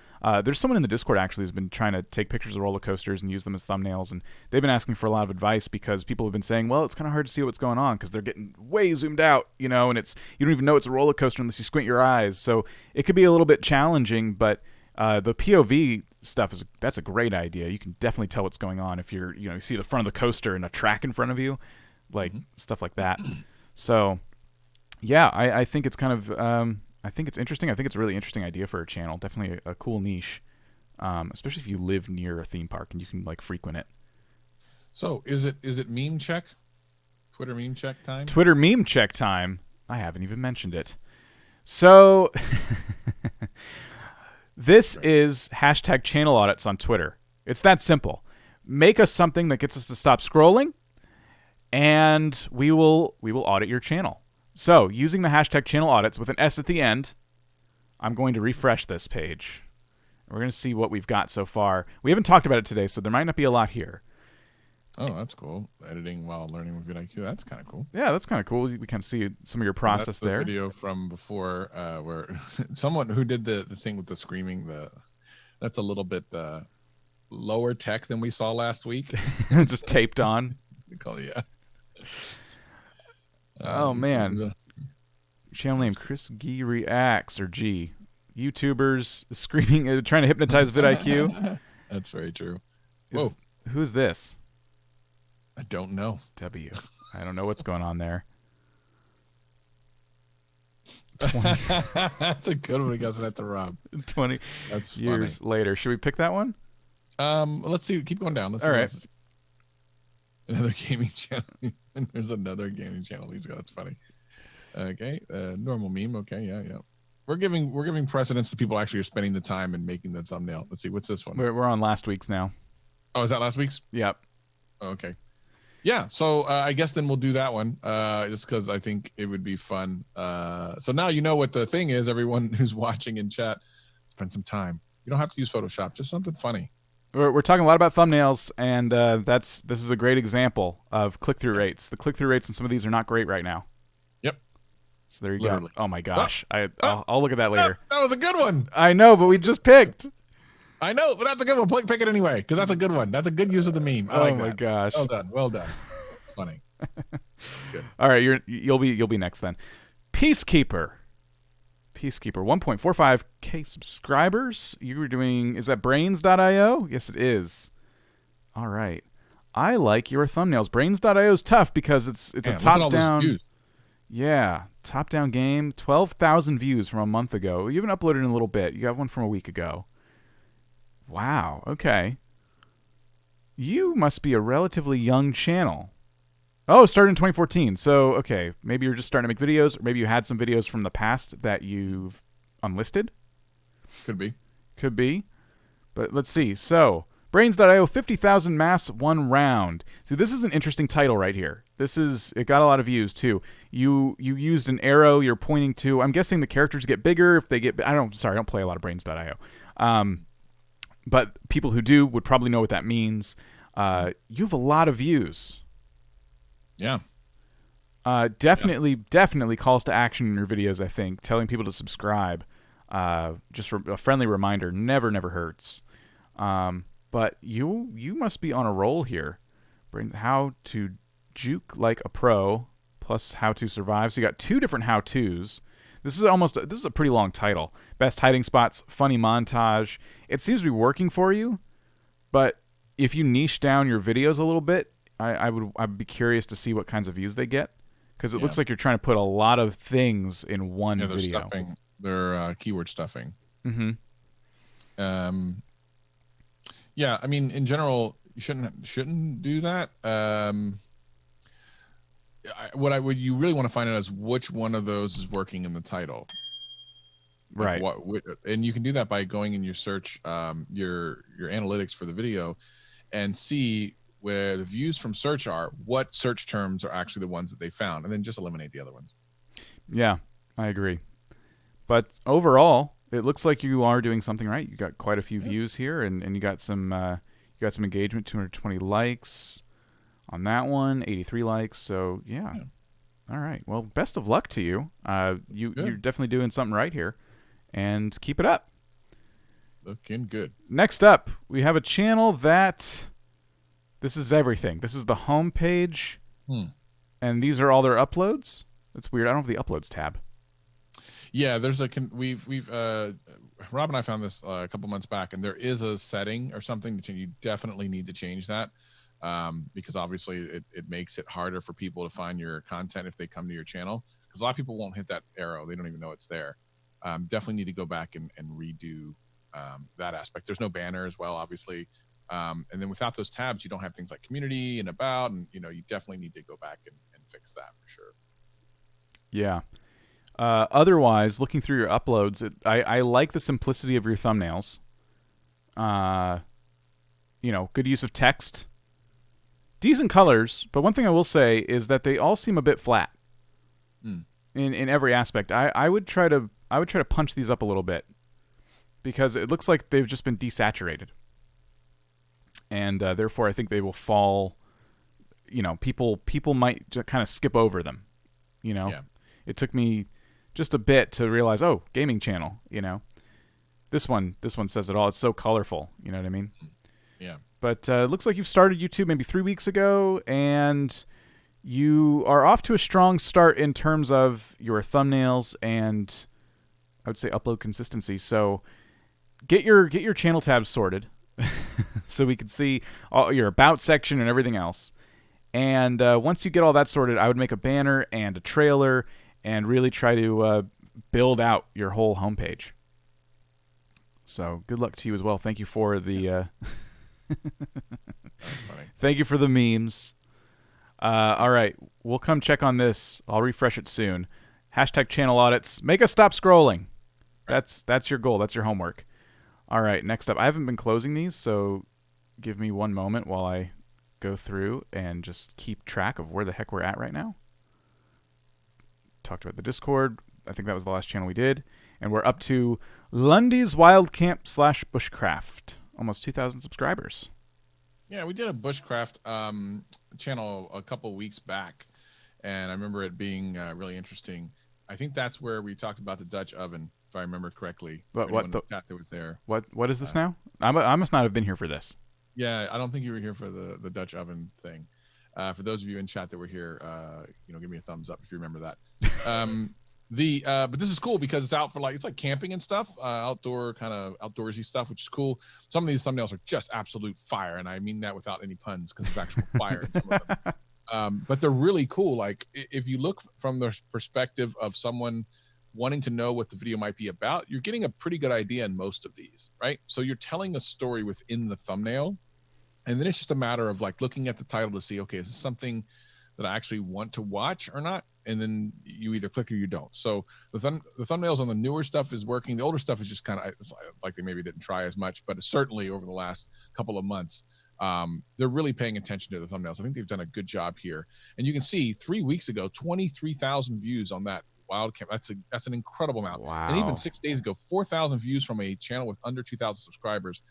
There's someone in the Discord actually who's been trying to take pictures of roller coasters and use them as thumbnails, and they've been asking for a lot of advice because people have been saying, well, it's kind of hard to see what's going on because they're getting way zoomed out, and you don't even know it's a roller coaster unless you squint your eyes. So it could be a little bit challenging, but the POV stuff that's a great idea. You can definitely tell what's going on if you see the front of the coaster and a track in front of you, like stuff like that. So yeah, I think it's kind of I think it's interesting. I think it's a really interesting idea for a channel. Definitely a cool niche, especially if you live near a theme park and you can like frequent it. So is it meme check? Twitter meme check time? Twitter meme check time. I haven't even mentioned it. So this is hashtag channel audits on Twitter. It's that simple. Make us something that gets us to stop scrolling, and we will audit your channel. So using the hashtag channel audits with an S at the end, I'm going to refresh this page. We're going to see what we've got so far. We haven't talked about it today, so there might not be a lot here. Oh, that's cool. Editing while learning with VidIQ. That's kind of cool. Yeah, that's kind of cool. We kind of see some of your process there. Video from before where someone who did the thing with the screaming, That's a little bit lower tech than we saw last week. Just taped on. Yeah. Oh man. Channel name Chris G Reacts or G. YouTubers screaming, trying to hypnotize VidIQ. That's very true. Whoa. Who's this? I don't know. W. I don't know what's going on there. That's a good one. We got that to Rob. 20 That's years funny. later. Should we pick that one? Let's see. Keep going down. Let's All see right. Another gaming channel. There's another gaming channel. He's got. That's funny. Okay. Normal meme. Okay. Yeah. We're giving precedence to people actually are spending the time and making the thumbnail. Let's see. What's this one? We're on last week's now. Oh, is that last week's? Yep. Okay. Yeah. So I guess then we'll do that one just because I think it would be fun. So now you know what the thing is. Everyone who's watching in chat, spend some time. You don't have to use Photoshop. Just something funny. We're talking a lot about thumbnails, and this is a great example of click-through rates. The click-through rates in some of these are not great right now. Yep. So there you Literally. go. Oh my gosh. I'll look at that later. That was a good one. I know, but we just picked. I know, but that's a good one. Pick it anyway, because that's a good one. That's a good use of the meme. I like my that. gosh. Well done. It's funny. Good. All right, you'll be next then. Peacekeeper, 1.45K subscribers. You were doing, is that brains.io? Yes, it is. All right. I like your thumbnails. Brains.io is tough because it's a top-down. Yeah, top-down game. 12,000 views from a month ago. You haven't uploaded in a little bit. You got one from a week ago. Wow. Okay. You must be a relatively young channel. Oh, started in 2014. So, okay, maybe you're just starting to make videos, or maybe you had some videos from the past that you've unlisted. Could be. But let's see. So, Brains.io, 50,000 mass, 1 round. See, this is an interesting title right here. It got a lot of views, too. You used an arrow you're pointing to. I'm guessing the characters get bigger if they get... I don't play a lot of Brains.io. But people who do would probably know what that means. You have a lot of views. Yeah. Definitely calls to action in your videos, I think. Telling people to subscribe. Just a friendly reminder. Never hurts. But you must be on a roll here. How to juke like a pro, plus how to survive. So you got 2 different how-tos. This is a pretty long title. Best hiding spots, funny montage. It seems to be working for you, but if you niche down your videos a little bit, I'd be curious to see what kinds of views they get, because it looks like you're trying to put a lot of things in one they're video. Stuffing. They're keyword stuffing. Mm-hmm. Yeah, I mean, in general, you shouldn't do that. What you really want to find out is which one of those is working in the title. Right. And you can do that by going in your search, your analytics for the video, and see where the views from search are, what search terms are actually the ones that they found, and then just eliminate the other ones. Yeah, I agree. But overall, it looks like you are doing something right. You got quite a few views here, and you got some engagement, 220 likes on that one, 83 likes. So yeah. All right. Well, best of luck to you. You're definitely doing something right here, and keep it up. Looking good. Next up, we have a channel that this is everything. This is the home page, and these are all their uploads. That's weird. I don't have the uploads tab. Yeah, there's we've Rob and I found this a couple months back, and there is a setting or something that you definitely need to change that, because obviously it makes it harder for people to find your content if they come to your channel, because a lot of people won't hit that arrow. They don't even know it's there. Definitely need to go back and redo that aspect. There's no banner as well, obviously. And then without those tabs, you don't have things like community and about, and you definitely need to go back and fix that for sure. Yeah. Otherwise, looking through your uploads, I like the simplicity of your thumbnails. Good use of text, decent colors. But one thing I will say is that they all seem a bit flat in every aspect. I would try to punch these up a little bit, because it looks like they've just been desaturated, and therefore I think they will fall. People might just kind of skip over them. It took me just a bit to realize, gaming channel, This one says it all. It's so colorful. You know what I mean? Yeah. But it looks like you've started YouTube maybe 3 weeks ago, and you are off to a strong start in terms of your thumbnails and I would say upload consistency. So get your channel tabs sorted so we can see all your about section and everything else. And once you get all that sorted, I would make a banner and a trailer and really try to build out your whole homepage. So good luck to you as well. Thank you for the thank you for the memes. All right, we'll come check on this. I'll refresh it soon. Hashtag channel audits. Make us stop scrolling. That's your goal. That's your homework. All right, next up. I haven't been closing these, so give me one moment while I go through and just keep track of where the heck we're at right now. Talked about the Discord. I think that was the last channel we did. And we're up to Lundy's Wild Camp / Bushcraft. Almost 2,000 subscribers. Yeah, we did a bushcraft channel a couple weeks back, and I remember it being really interesting. I think that's where we talked about the Dutch oven, if I remember correctly. What the chat that was there? What is this now? I must not have been here for this. Yeah, I don't think you were here for the Dutch oven thing. For those of you in chat that were here, give me a thumbs up if you remember that. But this is cool because it's out for it's like camping and stuff, outdoor kind of outdoorsy stuff, which is cool. Some of these thumbnails are just absolute fire, and I mean that without any puns because there's actual fire in some of them. But they're really cool. Like if you look from the perspective of someone wanting to know what the video might be about, you're getting a pretty good idea in most of these, right? So you're telling a story within the thumbnail, and then it's just a matter of like looking at the title to see, okay, is this something that I actually want to watch or not? And then you either click or you don't. So the thumbnails on the newer stuff is working. The older stuff is just kind of like they maybe didn't try as much, but certainly over the last couple of months, they're really paying attention to the thumbnails. I think they've done a good job here. And you can see 3 weeks ago, 23,000 views on that wild camp. That's an incredible amount. Wow. And even 6 days ago, 4,000 views from a channel with under 2,000 subscribers.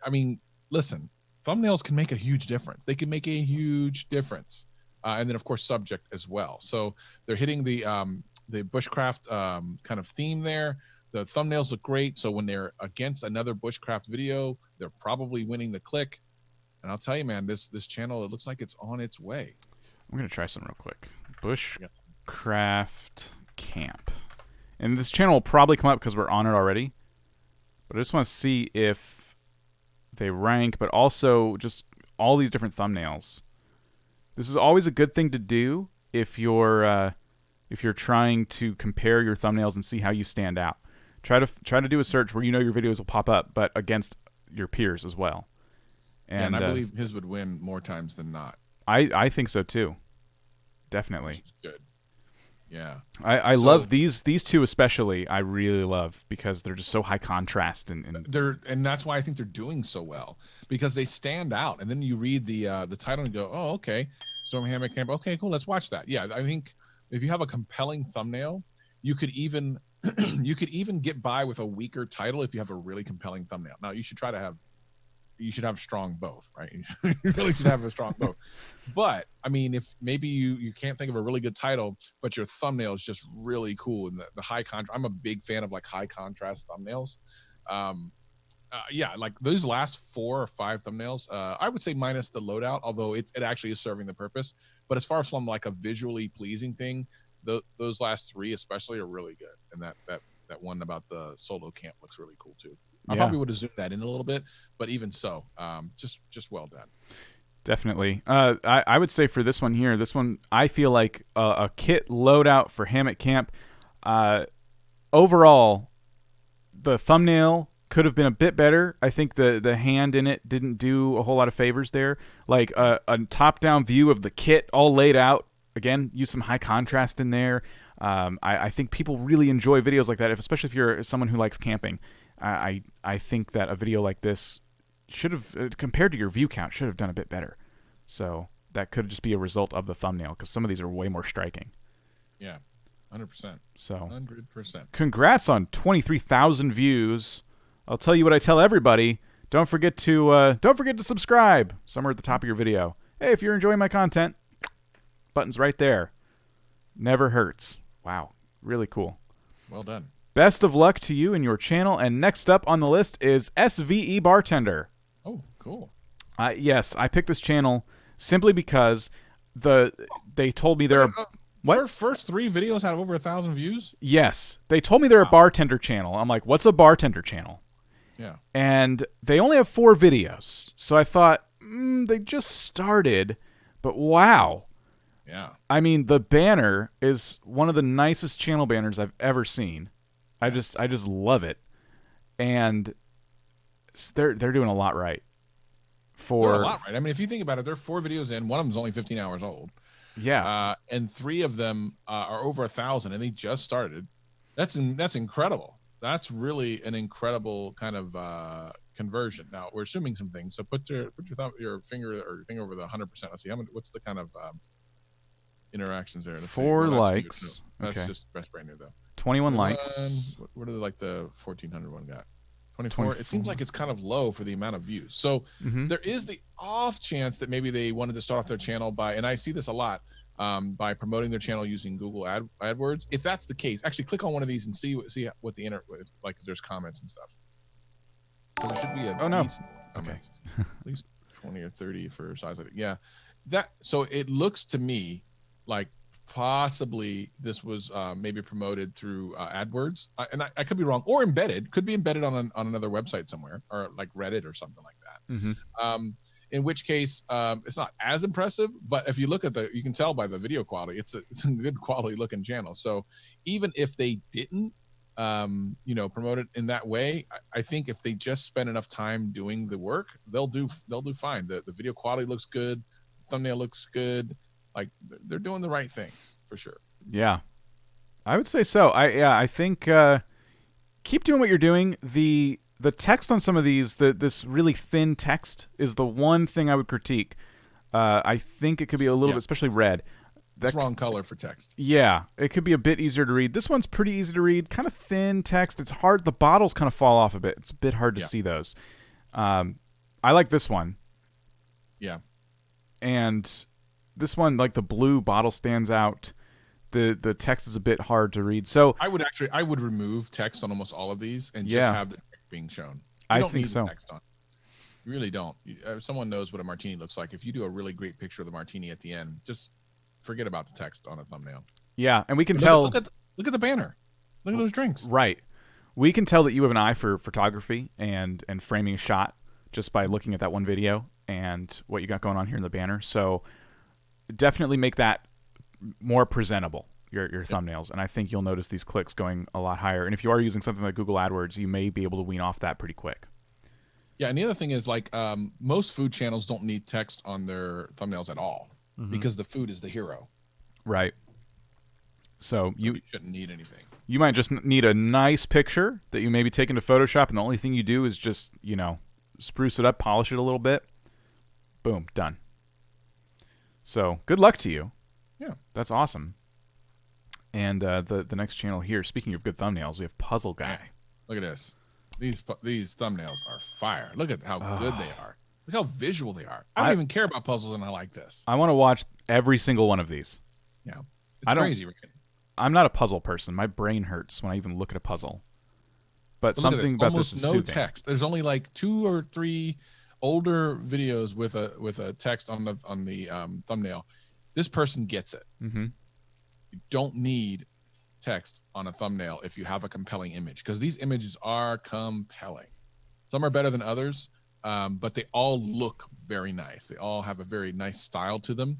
I mean, listen, thumbnails can make a huge difference. They can make a huge difference. And then of course subject as well. So they're hitting the bushcraft kind of theme there. The thumbnails look great. So when they're against another bushcraft video, they're probably winning the click. And I'll tell you, man, this channel, it looks like it's on its way. I'm gonna try some real quick. Bushcraft camp, and this channel will probably come up because we're on it already. But I just want to see if they rank, but also just all these different thumbnails. This is always a good thing to do if you're trying to compare your thumbnails and see how you stand out. Try to do a search where you know your videos will pop up, but against your peers as well. And I believe his would win more times than not. I think so too. Definitely. Which is good. Yeah. I love these two especially. I really love because they're just so high contrast and that's why I think they're doing so well, because they stand out. And then you read the title and go, oh, okay, Storm Hammock Camp. Okay, cool. Let's watch that. Yeah, I think if you have a compelling thumbnail, you could even get by with a weaker title if you have a really compelling thumbnail. Now you should have strong both, right? You really should have a strong both. But I mean, if maybe you can't think of a really good title, but your thumbnail is just really cool and the high contrast. I'm a big fan of like high contrast thumbnails. Yeah, like those last 4 or 5 thumbnails, I would say minus the loadout, although it actually is serving the purpose. But as far as from like a visually pleasing thing, those last 3 especially are really good. And that one about the solo camp looks really cool too. I probably would have zoomed that in a little bit, but even so, just well done. Definitely. I would say for this one here, I feel like a kit loadout for Hammock Camp. Overall, the thumbnail could have been a bit better. I think the hand in it didn't do a whole lot of favors there. Like a top-down view of the kit all laid out. Again, use some high contrast in there. I think people really enjoy videos like that, especially if you're someone who likes camping. I think that a video like this should have, compared to your view count, should have done a bit better. So that could just be a result of the thumbnail, because some of these are way more striking. Yeah, 100%. So 100%. Congrats on 23,000 views. I'll tell you what I tell everybody. Don't forget to subscribe somewhere at the top of your video. Hey, if you're enjoying my content, button's right there. Never hurts. Wow, really cool. Well done. Best of luck to you and your channel. And next up on the list is SVE Bartender. Oh, cool. Yes, I picked this channel simply because they told me there are... What? First 3 videos had over 1,000 views? Yes. They told me they're a bartender channel. I'm like, what's a bartender channel? Yeah. And they only have 4 videos. So I thought, they just started, but wow. Yeah. I mean, the banner is one of the nicest channel banners I've ever seen. I just love it. And they're doing a lot right. They're a lot right. I mean, if you think about it, they're 4 videos in. One of them's only 15 hours old. Yeah. And 3 of them are over 1,000, and they just started. That's incredible. That's really an incredible kind of conversion. Now we're assuming some things. So put your finger over the 100%. Let's see what's the kind of interactions there. Let's 4 see. likes. That's brand new though. 21 likes. What are like the 1,400 one got? 24. It seems like it's kind of low for the amount of views. So there is the off chance that maybe they wanted to start off their channel by, and I see this a lot, by promoting their channel using Google AdWords. If that's the case, actually click on one of these and see what the like if there's comments and stuff. So there should be a decent comments. At least 20 or 30 for size like it. Yeah. So it looks to me like possibly this was maybe promoted through AdWords, and I could be wrong, or embedded. Could be embedded on another website somewhere, or like Reddit or something like that. In which case, it's not as impressive. But if you look at you can tell by the video quality, it's a good quality looking channel. So even if they didn't, promote it in that way, I think if they just spend enough time doing the work, they'll do fine. The video quality looks good, the thumbnail looks good. Like they're doing the right things for sure. Yeah, I would say so. I think keep doing what you're doing. The text on some of these, this really thin text, is the one thing I would critique. I think it could be a little bit, especially red. That's wrong color for text. Yeah, it could be a bit easier to read. This one's pretty easy to read. Kind of thin text. It's hard. The bottles kind of fall off a bit. It's a bit hard to see those. I like this one. Yeah, and this one, like the blue bottle stands out. The text is a bit hard to read. So I would remove text on almost all of these and just have the drink being shown. I think so. Text on. You really don't. If someone knows what a martini looks like, if you do a really great picture of the martini at the end, just forget about the text on a thumbnail. Yeah, and we can tell. Look at the banner. Look at those drinks. Right. We can tell that you have an eye for photography and framing a shot just by looking at that one video and what you got going on here in the banner. So definitely make that more presentable, your thumbnails, and I think you'll notice these clicks going a lot higher. And if you are using something like Google AdWords, you may be able to wean off that pretty quick. Yeah, and the other thing is, like, most food channels don't need text on their thumbnails at all because the food is the hero. Right. So you shouldn't need anything. You might just need a nice picture that you maybe take into Photoshop, and the only thing you do is just, spruce it up, polish it a little bit. Boom, done. So good luck to you. Yeah, that's awesome. And the next channel here, speaking of good thumbnails, we have Puzzle Guy. Yeah. Look at this. These thumbnails are fire. Look at how good they are. Look how visual they are. I don't even care about puzzles, and I like this. I want to watch every single one of these. Yeah, it's crazy, right? I'm not a puzzle person. My brain hurts when I even look at a puzzle. But something about this is soothing. Text. There's only like 2 or 3 older videos with a text on the thumbnail. This person gets it. You don't need text on a thumbnail if you have a compelling image, because these images are compelling. Some are better than others, but they all look very nice. They all have a very nice style to them.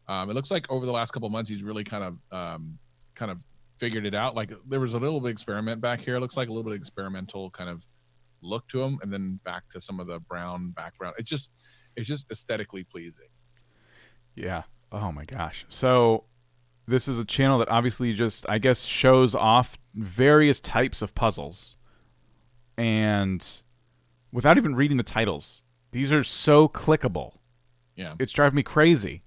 It looks like over the last couple of months, he's really kind of figured it out. Like there was a little bit experiment back here. It looks like a little bit experimental kind of look to him, and then back to some of the brown background. It's just aesthetically pleasing. Yeah. Oh my gosh. So this is a channel that obviously just, I guess, shows off various types of puzzles. And without even reading the titles, these are so clickable. Yeah. It's driving me crazy.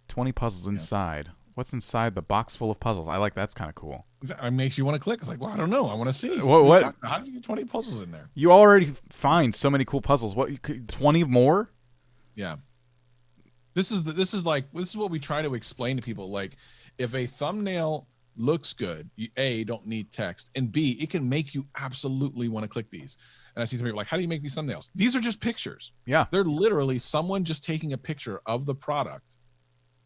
20 puzzles inside. What's inside the box full of puzzles? I like that's kind of cool. It makes you want to click. It's like, well, I don't know. I want to see. What? How do you get 20 puzzles in there? You already find so many cool puzzles. What? 20 more? Yeah. This is what we try to explain to people. Like, if a thumbnail looks good. You A, don't need text, and B, it can make you absolutely want to click these. And I see some people like, how do you make these thumbnails? These are just pictures. Yeah. They're literally someone just taking a picture of the product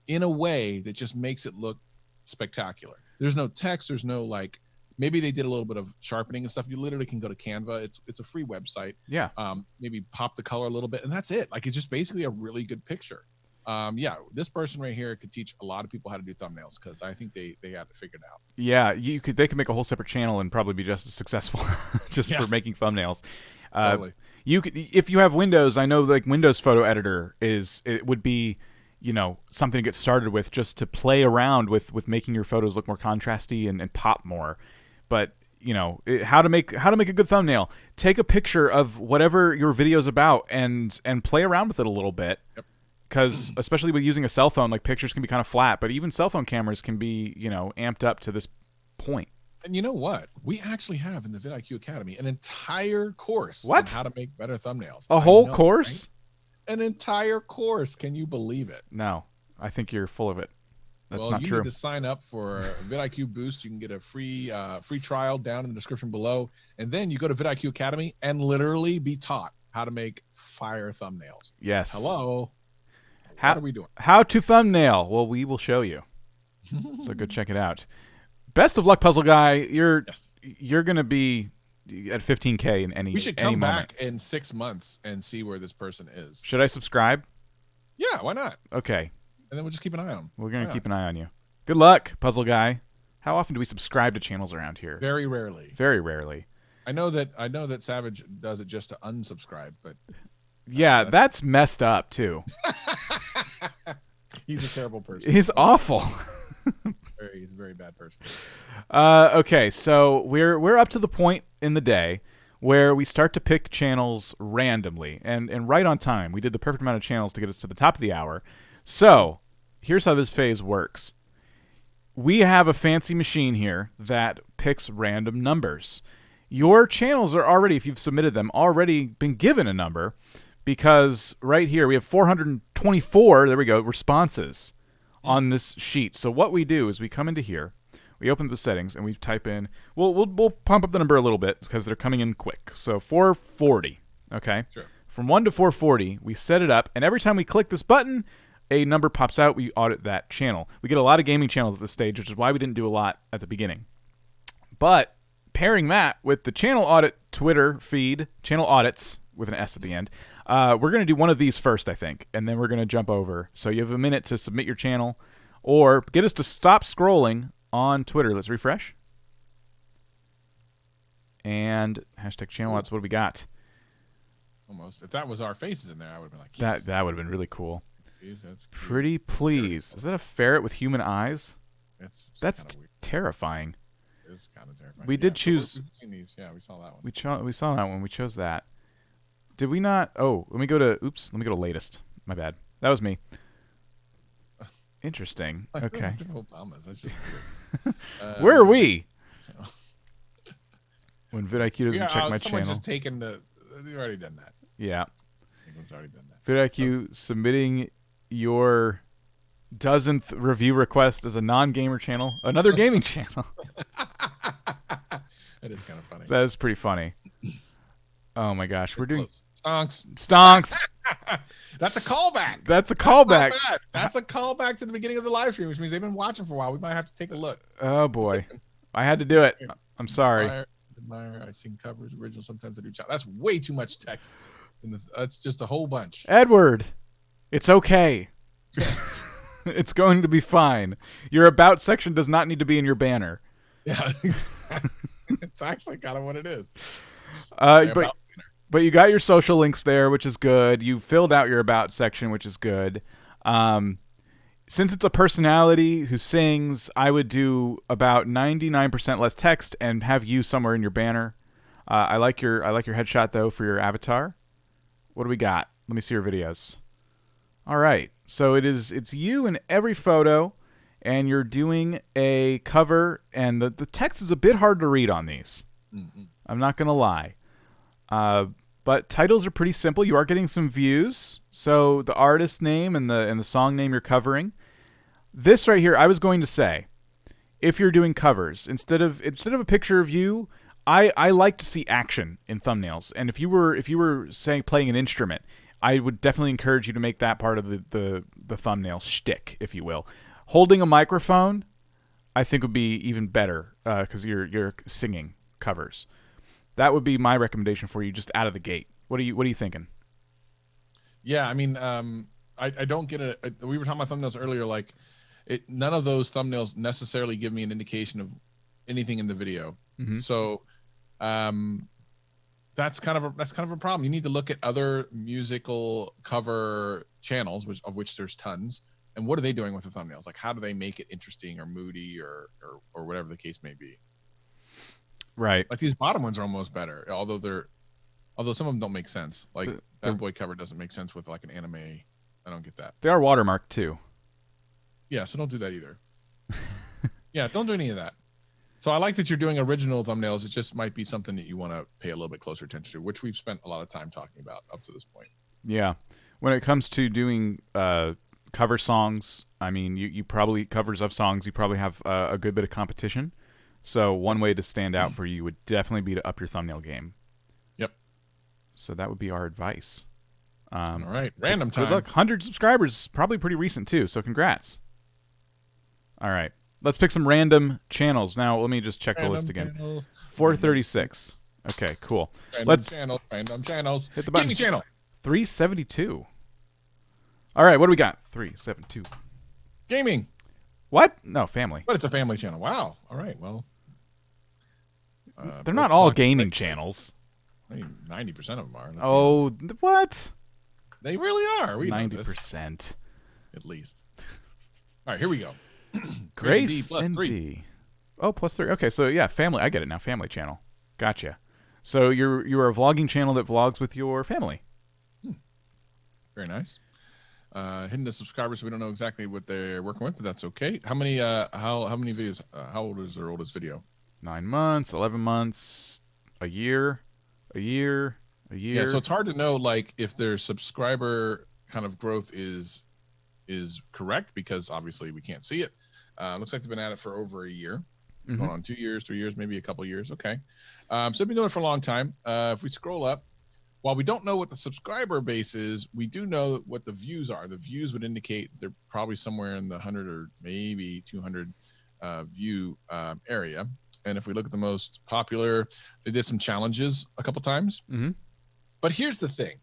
in a way that just makes it look spectacular. There's no text. There's no like, maybe they did a little bit of sharpening and stuff. You literally can go to Canva. It's a free website. Yeah. Maybe pop the color a little bit, and that's it. Like, it's just basically a really good picture. Yeah, this person right here could teach a lot of people how to do thumbnails, because I think they got it figured out. Yeah, they could make a whole separate channel and probably be just as successful just for making thumbnails. Totally. You could, if you have Windows, I know like Windows Photo Editor would be, something to get started with, just to play around with making your photos look more contrasty and pop more. But how to make a good thumbnail. Take a picture of whatever your video's about and play around with it a little bit. Yep. Because especially with using a cell phone, like pictures can be kind of flat, but even cell phone cameras can be, amped up to this point. And you know what? We actually have in the VidIQ Academy an entire course on What? how to make better thumbnails. A whole course? Right? An entire course. Can you believe it? No, I think you're full of it. That's well, not you true. need to sign up for VidIQ Boost. You can get a free trial down in the description below, and then you go to VidIQ Academy and literally be taught how to make fire thumbnails. Yes. Hello. How What are we doing? How to thumbnail? Well, we will show you. So go check it out. Best of luck, Puzzle Guy. You're gonna be at 15K in any. We should any come moment. back in 6 months and see where this person is. Should I subscribe? Yeah, why not? Okay. And then we'll just keep an eye on him. We're gonna keep an eye on you. Good luck, Puzzle Guy. How often do we subscribe to channels around here? Very rarely. Very rarely. I know that Savage does it just to unsubscribe, but Yeah, that's messed up too. he's a terrible person. He's awful. He's a very bad person. Okay, so we're up to the point in the day where we start to pick channels randomly and right on time. We did the perfect amount of channels to get us to the top of the hour. So here's how this phase works. We have a fancy machine here that picks random numbers. Your channels are already, if you've submitted them, already been given a number, because right here we have 424, there we go, responses on this sheet. So what we do is we come into here, we open the settings, and we type in, we'll pump up the number a little bit because they're coming in quick. So 440, okay? Sure. From 1 to 440, we set it up, and every time we click this button, a number pops out, we audit that channel. We get a lot of gaming channels at this stage, which is why we didn't do a lot at the beginning. But pairing that with the channel audit Twitter feed, channel audits with an S at the end, we're going to do one of these first, I think, and then we're going to jump over. So you have a minute to submit your channel or get us to stop scrolling on Twitter. Let's refresh. And hashtag channel audits, what do we got? Almost. If that was our faces in there, I would have been like, yes. That would have been really cool. Jeez, that's cute. Pretty please. Is that a ferret with human eyes? That's weird. terrifying. It is kind of terrifying. We did choose. We've seen these. Yeah, we saw that one. We saw that one. We chose that. Did we not? Oh, let me go to. Oops. Let me go to latest. My bad. That was me. Interesting. Okay. Obama's. That's just weird. Where are we? When VidIQ doesn't check my someone's channel. just taken the. You've already done that. Yeah. Someone's already done that. VidIQ submitting your dozenth review request as a non-gamer channel, another gaming channel. That is kind of funny. That is pretty funny. Oh my gosh, we're doing Stonks. Stonks. That's a callback. That's a callback. That's a callback to the beginning of the live stream, which means they've been watching for a while. We might have to take a look. Oh boy, I had to do it. I'm sorry. Admire. I sing covers, original. Sometimes I do. That's way too much text. That's just a whole bunch. Edward, it's okay. It's going to be fine. Your about section does not need to be in your banner. Yeah, it's actually kind of what it is. But you got your social links there, which is good. You filled out your about section, which is good. Since it's a personality who sings, I would do about 99% less text and have you somewhere in your banner. I like your headshot though for your avatar. What do we got? Let me see your videos. All right. So it's you in every photo, and you're doing a cover, and the text is a bit hard to read on these. Mm-hmm. I'm not going to lie. But titles are pretty simple. You are getting some views. So the artist name and the song name you're covering. This right here, I was going to say, if you're doing covers, instead of a picture of you, I like to see action in thumbnails. And if you were saying playing an instrument, I would definitely encourage you to make that part of the thumbnail shtick, if you will. Holding a microphone, I think would be even better because you're singing covers. That would be my recommendation for you, just out of the gate. What are you thinking? Yeah, I mean, I don't get it. We were talking about thumbnails earlier. Like, none of those thumbnails necessarily give me an indication of anything in the video. Mm-hmm. So, that's kind of a problem. You need to look at other musical cover channels, of which there's tons. And what are they doing with the thumbnails? Like, how do they make it interesting or moody or whatever the case may be? Right. Like, these bottom ones are almost better, although some of them don't make sense. Like, Bad Boy cover doesn't make sense with like an anime. I don't get that. They are watermarked too. Yeah, so don't do that either. Yeah, don't do any of that. So I like that you're doing original thumbnails. It just might be something that you want to pay a little bit closer attention to, which we've spent a lot of time talking about up to this point. Yeah. When it comes to doing cover songs, I mean, you probably, covers of songs, you probably have a good bit of competition. So one way to stand out for you would definitely be to up your thumbnail game. Yep. So that would be our advice. All right. Random time. Good luck. 100 subscribers, probably pretty recent too. So congrats. All right. Let's pick some random channels. Now, let me just check the list again. 436. Okay, cool. Random channels. Hit the button. Gaming channel. 372. All right, what do we got? 372. Gaming. What? No, family. But it's a family channel. Wow. All right. Well, they're not all gaming channels. I mean, 90% of them are. Oh, what? They really are. We 90%. At least. All right, here we go. Grace plus and 3. D. Oh, +3. Okay, so yeah, family. I get it now. Family channel. Gotcha. So you're a vlogging channel that vlogs with your family. Very nice. Hidden the subscribers, so we don't know exactly what they're working with, but that's okay. How many how many videos? How old is their oldest video? 9 months, 11 months, a year. Yeah, so it's hard to know like if their subscriber kind of growth is correct, because obviously we can't see it. Looks like they've been at it for over a year. Mm-hmm. Going on 2 years, 3 years, maybe a couple of years. Okay. So they've been doing it for a long time. If we scroll up, while we don't know what the subscriber base is, we do know what the views are. The views would indicate they're probably somewhere in the 100 or maybe 200 view area. And if we look at the most popular, they did some challenges a couple times. Mm-hmm. But here's the thing,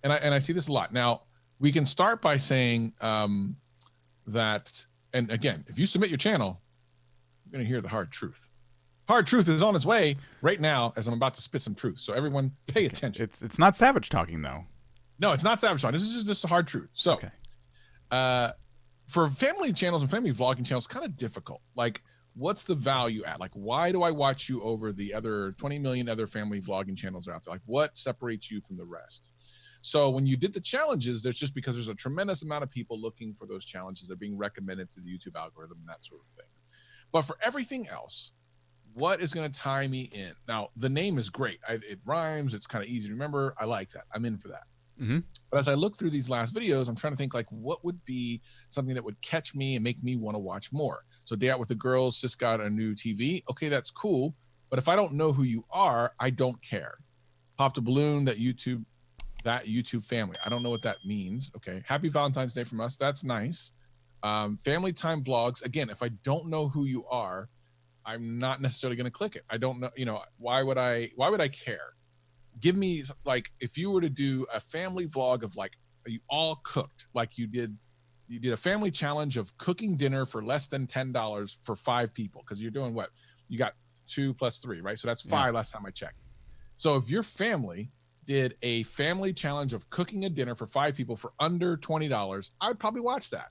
and I see this a lot. Now, we can start by saying that, and again, if you submit your channel, you're going to hear the hard truth. Hard truth is on its way right now as I'm about to spit some truth. So everyone pay attention. It's not savage talking, though. No, it's not savage talking. This is just a hard truth. So okay. For family channels and family vlogging channels, it's kind of difficult. Like, what's the value at? Like, why do I watch you over the other 20 million other family vlogging channels out there? Like, what separates you from the rest? So when you did the challenges, there's just because there's a tremendous amount of people looking for those challenges. They're being recommended to the YouTube algorithm and that sort of thing. But for everything else, what is going to tie me in? Now, the name is great. It rhymes. It's kind of easy to remember. I like that. I'm in for that. Mm-hmm. But as I look through these last videos, I'm trying to think like what would be something that would catch me and make me want to watch more. So Day Out with the Girls just got a new TV. Okay, that's cool. But if I don't know who you are, I don't care. Popped a balloon, that YouTube family. I don't know what that means. Okay. Happy Valentine's Day from us. That's nice. Family time vlogs. Again, if I don't know who you are, I'm not necessarily going to click it. I don't know, why would I care? Give me, like, if you were to do a family vlog of like, you all cooked, like you did a family challenge of cooking dinner for less than $10 for 5 people. Cause you're doing what? You got 2 plus 3, right? So that's 5 last time I checked. So if your family did a family challenge of cooking a dinner for 5 people for under $20, I would probably watch that.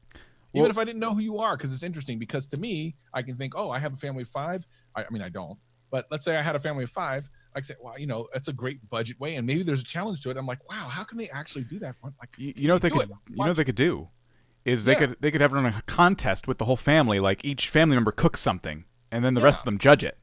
Even if I didn't know who you are, because it's interesting. Because to me, I can think, oh, I have a family of 5. I mean, I don't. But let's say I had a family of 5. I say, well, that's a great budget way, and maybe there's a challenge to it. I'm like, wow, how can they actually do that? Like, you know what they could, they could do, is they could have run a contest with the whole family. Like each family member cooks something, and then the rest of them judge it.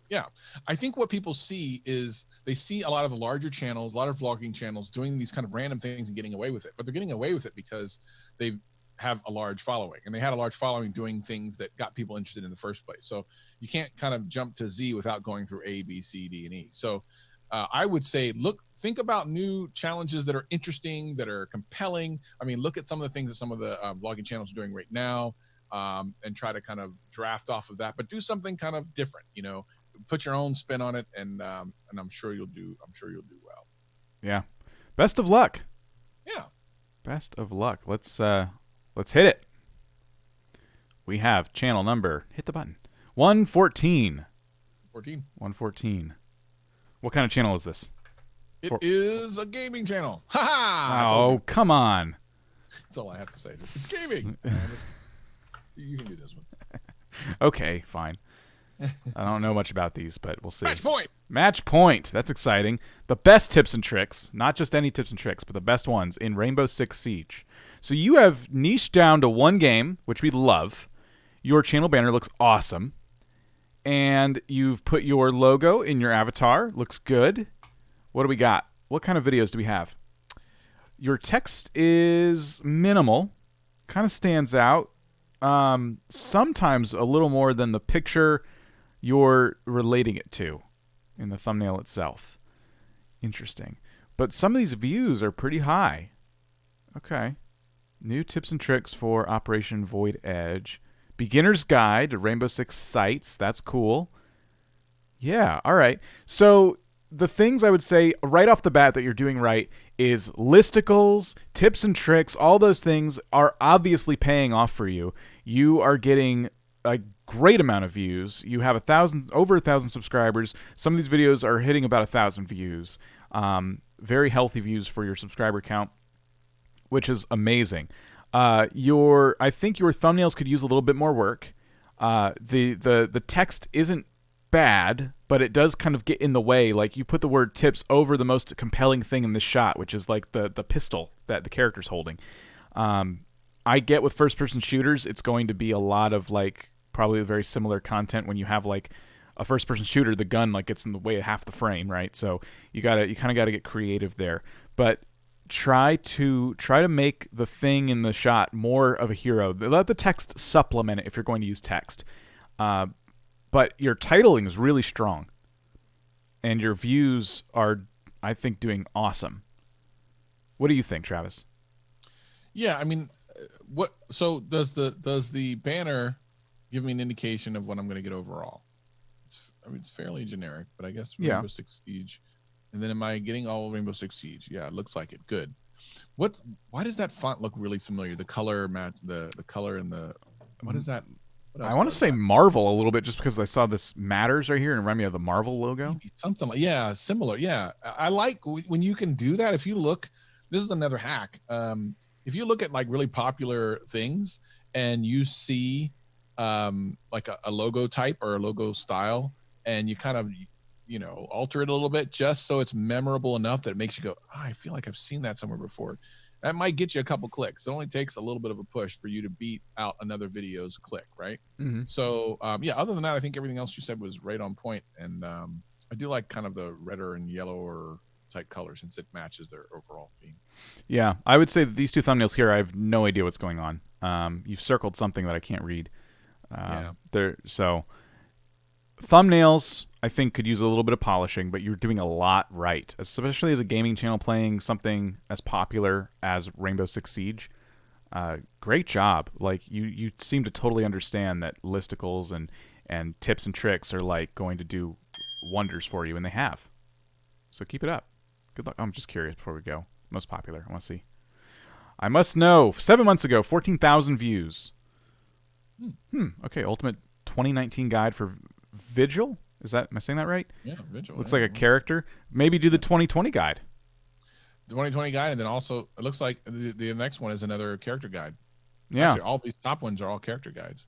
Yeah, I think what people see is they see a lot of the larger channels, a lot of vlogging channels doing these kind of random things and getting away with it. But they're getting away with it because they've have a large following, and they had a large following doing things that got people interested in the first place. So you can't kind of jump to Z without going through A, B, C, D, and E. So I would say, think about new challenges that are interesting, that are compelling. I mean, look at some of the things that some of the vlogging channels are doing right now, and try to kind of draft off of that, but do something kind of different, you know, put your own spin on it. And I'm sure you'll do well. Yeah. Best of luck. Yeah. Best of luck. Let's hit it. We have channel number, hit the button, 114. 114. What kind of channel is this? It is a gaming channel. Ha ha! Oh, come on. That's all I have to say. It's gaming. You can do this one. Okay, fine. I don't know much about these, but we'll see. Match point. Match point. That's exciting. The best tips and tricks, not just any tips and tricks, but the best ones in Rainbow Six Siege. So you have niched down to one game, which we love. Your channel banner looks awesome. And you've put your logo in your avatar. Looks good. What do we got? What kind of videos do we have? Your text is minimal. Kind of stands out. Sometimes a little more than the picture you're relating it to in the thumbnail itself. Interesting. But some of these views are pretty high. Okay. New tips and tricks for Operation Void Edge. Beginner's Guide to Rainbow Six Sites. That's cool. Yeah, all right. So the things I would say right off the bat that you're doing right is listicles, tips and tricks. All those things are obviously paying off for you. You are getting a great amount of views. You have over 1,000 subscribers. Some of these videos are hitting about 1,000 views. Very healthy views for your subscriber count, which is amazing. I think your thumbnails could use a little bit more work. The text isn't bad, but it does kind of get in the way. Like, you put the word tips over the most compelling thing in this shot, which is like the pistol that the character's holding. I get with first-person shooters, it's going to be a lot of like probably very similar content. When you have like a first-person shooter, the gun like gets in the way of half the frame, right? So you kind of got to get creative there. But try to make the thing in the shot more of a hero. Let the text supplement it if you're going to use text. But your titling is really strong, and your views are, I think, doing awesome. What do you think, Travis? Yeah, I mean, so does the banner give me an indication of what I'm going to get overall? It's fairly generic, but I guess Rainbow Six Siege. And then am I getting all Rainbow Six Siege? Yeah, it looks like it. Good. Why does that font look really familiar? The color match, the color and the, what is that? I want to say Marvel a little bit, just because I saw this matters right here and remind me of the Marvel logo. Maybe something like, yeah, similar. Yeah, I like when you can do that. If you look, this is another hack. If you look at like really popular things and you see like a logo type or a logo style, and you kind of, you know, alter it a little bit just so it's memorable enough that it makes you go, oh, I feel like I've seen that somewhere before. That might get you a couple clicks. It only takes a little bit of a push for you to beat out another video's click, right? Mm-hmm. So yeah, other than that, I think everything else you said was right on point. And I do like kind of the redder and yellower type color, since it matches their overall theme. Yeah, I would say that these two thumbnails here, I have no idea what's going on. You've circled something that I can't read. So thumbnails, I think, could use a little bit of polishing, but you're doing a lot right, especially as a gaming channel playing something as popular as Rainbow Six Siege. Great job. Like, you seem to totally understand that listicles and tips and tricks are like going to do wonders for you, and they have. So keep it up. Good luck. I'm just curious before we go. Most popular. I want to see. I must know. 7 months ago, 14,000 views. Okay, Ultimate 2019 guide for Vigil. Am I saying that right? Yeah, Vigil. Looks like a character. Maybe do the 2020 guide. The 2020 guide, and then also it looks like the next one is another character guide. Yeah. Actually, all these top ones are all character guides.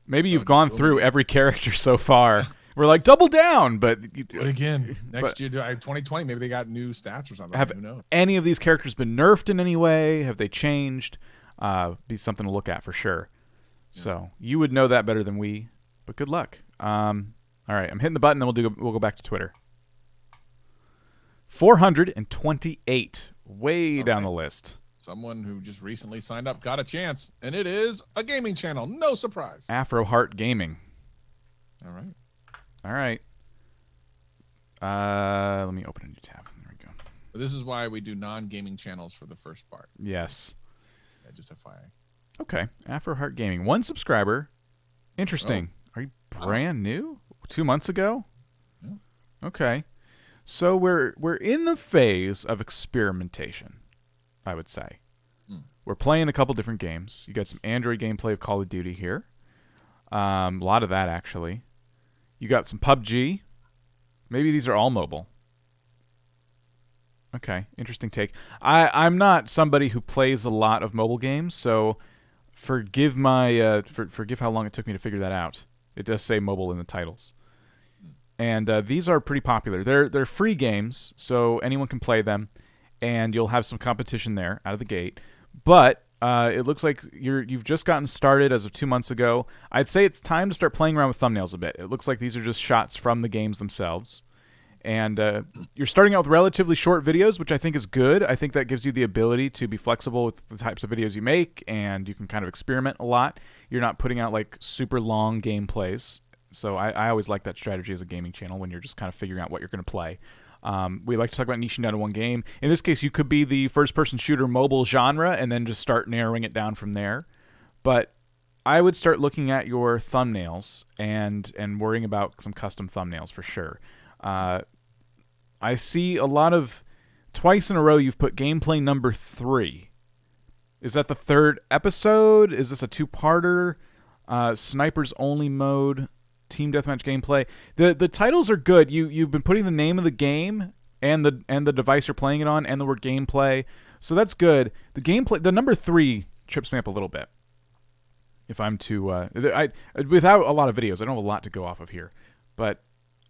Maybe you've gone through every character so far. We're like, double down, but again, next year, 2020, maybe they got new stats or something. Have Who knows? any of these characters been nerfed in any way? Have they changed? Be something to look at for sure. Yeah. So you would know that better than we, but good luck. All right, I'm hitting the button, then we'll go back to Twitter. 428, way down the list. someone who just recently signed up got a chance, and it is a gaming channel. No surprise. Afro Heart Gaming. All right. All right. Let me open a new tab. There we go. This is why we do non-gaming channels for the first part. Yes. Yeah, just FYI. Okay. Afro Heart Gaming. 1 subscriber. Interesting. Are you brand new? 2 months ago? Yeah. Okay. So we're in the phase of experimentation, I would say. We're playing a couple different games. You got some Android gameplay of Call of Duty here. A lot of that, actually. You got some PUBG. Maybe these are all mobile. Okay, interesting take. I'm not somebody who plays a lot of mobile games, so forgive my forgive how long it took me to figure that out. It does say mobile in the titles. And these are pretty popular. They're free games, so anyone can play them, and you'll have some competition there out of the gate. But it looks like you've just gotten started as of 2 months ago. I'd say it's time to start playing around with thumbnails a bit. It looks like these are just shots from the games themselves. And you're starting out with relatively short videos, which I think is good. I think that gives you the ability to be flexible with the types of videos you make, and you can kind of experiment a lot. You're not putting out like super long gameplays. So I always like that strategy as a gaming channel when you're just kind of figuring out what you're going to play. We like to talk about niching down to one game. In this case, you could be the first-person shooter mobile genre and then just start narrowing it down from there. But I would start looking at your thumbnails and worrying about some custom thumbnails for sure. I see a lot of... Twice in a row, you've put gameplay number 3. Is that the 3rd episode? Is this a 2-parter? Snipers only mode... Team deathmatch gameplay. The titles are good. You've been putting the name of the game and the device you're playing it on and the word gameplay, so that's good. The gameplay, the number 3 trips me up a little bit. If I'm to without a lot of videos, I don't have a lot to go off of here, but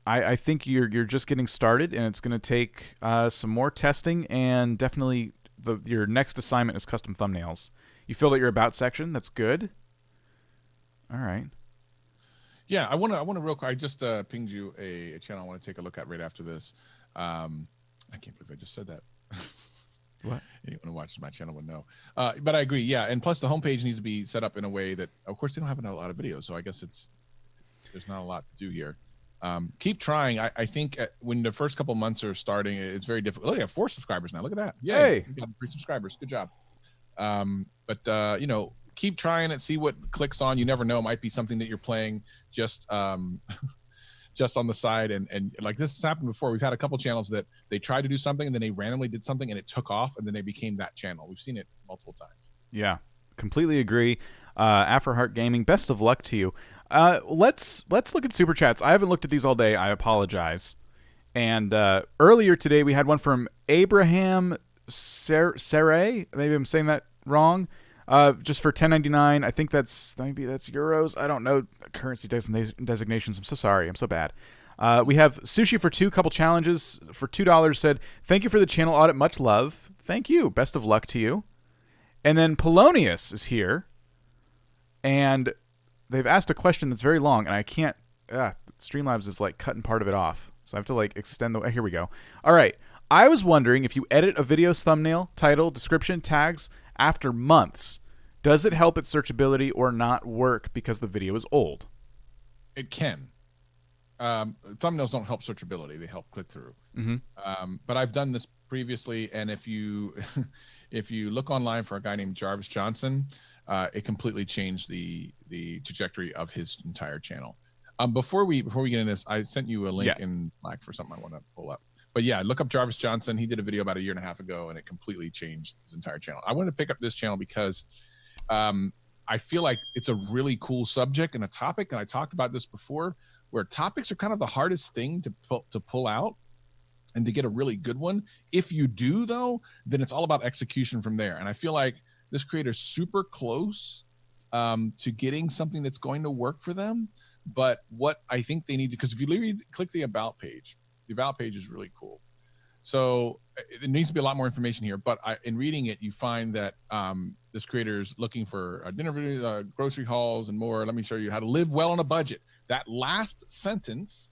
I think you're just getting started, and it's going to take some more testing, and definitely your next assignment is custom thumbnails. You filled out your about section. That's good. All right. Yeah, I want to real quick. I just pinged you a channel I want to take a look at right after this. I can't believe I just said that. What? Anyone who watches my channel would know. But I agree. Yeah, and plus the homepage needs to be set up in a way that, of course, they don't have a lot of videos, so I guess there's not a lot to do here. Keep trying. I think when the first couple months are starting, it's very difficult. Look, I have 4 subscribers now. Look at that. Yay. Hey, we got 3 subscribers. Good job. But you know, keep trying it, see what clicks on. You never know, it might be something that you're playing just just on the side, and like this has happened before. We've had a couple channels that they tried to do something and then they randomly did something and it took off, and then they became that channel. We've seen it multiple times. Yeah, completely agree. Afro Heart Gaming, best of luck to you. Let's look at super chats. I haven't looked at these all day. I apologize. And earlier today we had one from Abraham Saray. Maybe I'm saying that wrong. Just for $10.99. I think that's euros. I don't know currency designations. I'm so sorry. I'm so bad. We have Sushi for 2, couple challenges for $2. Said, thank you for the channel audit. Much love. Thank you. Best of luck to you. And then Polonius is here. And they've asked a question that's very long, and I can't... Streamlabs is like cutting part of it off. So I have to like extend the... Here we go. All right. I was wondering if you edit a video's thumbnail, title, description, tags... after months, does it help its searchability or not work because the video is old? It can. Thumbnails don't help searchability; they help click through. But I've done this previously, and if you if you look online for a guy named Jarvis Johnson, it completely changed the trajectory of his entire channel. Before we get into this, I sent you a link in Slack for something I want to pull up. But yeah, look up Jarvis Johnson. He did a video about 1.5 years ago, and it completely changed his entire channel. I wanted to pick up this channel because I feel like it's a really cool subject and a topic, and I talked about this before, where topics are kind of the hardest thing to pull out and to get a really good one. If you do, though, then it's all about execution from there. And I feel like this creator's super close to getting something that's going to work for them. But what I think they need to, because if you click the About page, the About page is really cool. So there needs to be a lot more information here, but in reading it, you find that this creator is looking for dinner videos, grocery hauls, and more. Let me show you how to live well on a budget. That last sentence,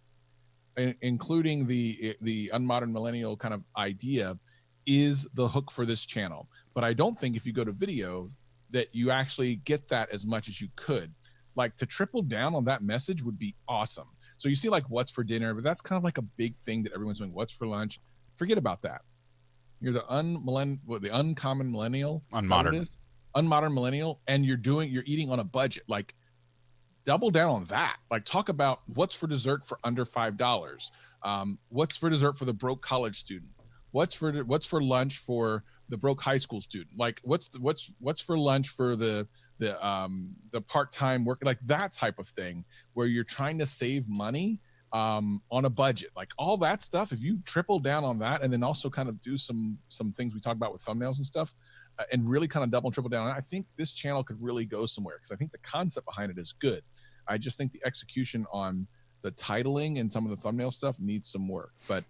including the unmodern millennial kind of idea, is the hook for this channel. But I don't think if you go to video that you actually get that as much as you could. Like to triple down on that message would be awesome. So you see like what's for dinner, but that's kind of like a big thing that everyone's doing. What's for lunch? Forget about that. You're the uncommon millennial. Unmodern. Unmodern millennial, and you're eating on a budget. Like double down on that. Like talk about what's for dessert for under $5. What's for dessert for the broke college student? What's for lunch for the broke high school student? Like what's for lunch for the part-time work, like that type of thing, where you're trying to save money on a budget, like all that stuff. If you triple down on that, and then also kind of do some things we talk about with thumbnails and stuff, and really kind of double and triple down, I think this channel could really go somewhere, because I think the concept behind it is good. I just think the execution on the titling and some of the thumbnail stuff needs some work, but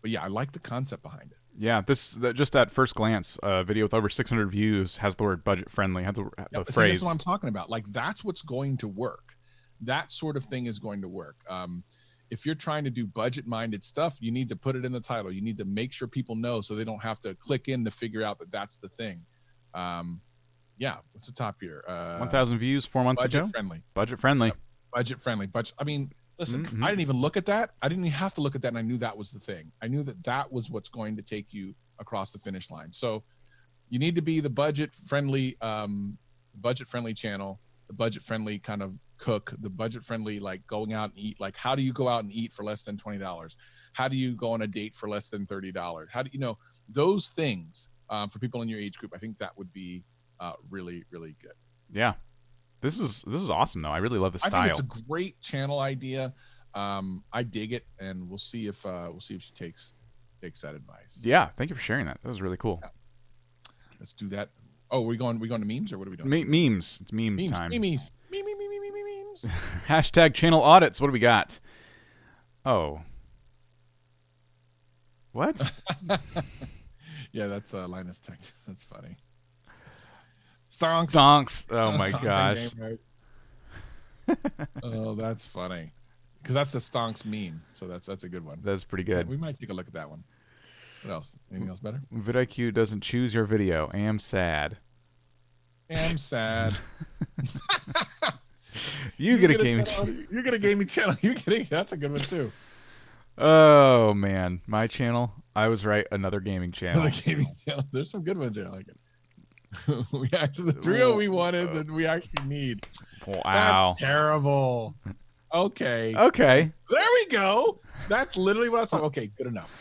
yeah, I like the concept behind it. Yeah, just at first glance, a video with over 600 views has the word budget friendly, has the See, phrase. that's what I'm talking about. Like that's what's going to work. That sort of thing is going to work. If you're trying to do budget minded stuff, you need to put it in the title. You need to make sure people know, so they don't have to click in to figure out that that's the thing. Yeah, what's the top here? 1,000 views 4 months ago. Budget friendly. Budget friendly. I mean, listen, I didn't even look at that. I didn't even have to look at that, and I knew that was the thing. I knew that was what's going to take you across the finish line. So you need to be the budget friendly channel, the budget friendly kind of cook, the budget friendly, like going out and eat. Like, how do you go out and eat for less than $20? How do you go on a date for less than $30? How do you know those things for people in your age group? I think that would be really, really good. Yeah. This is awesome though. I really love the style. I think it's a great channel idea. I dig it, and we'll see if she takes that advice. Yeah, thank you for sharing that. That was really cool. Yeah. Let's do that. Oh, we going to memes, or what are we doing? Memes. It's memes time. Memes. Hashtag channel audits. What do we got? Oh. What? Yeah, that's Linus Tech. That's funny. Stonks. Oh my gosh. Oh, that's funny. Because that's the Stonks meme. So that's a good one. That's pretty good. We might take a look at that one. What else? Anything else better? VidIQ doesn't choose your video. Am sad. Am sad. You get a gaming channel. You get a gaming channel. That's a good one too. Oh man, my channel. I was right. Another gaming channel. Another gaming channel. There's some good ones there. I like it. We actually, the trio we wanted that we actually need. Wow. That's terrible. Okay. Okay. There we go. That's literally what I saw. Okay, good enough.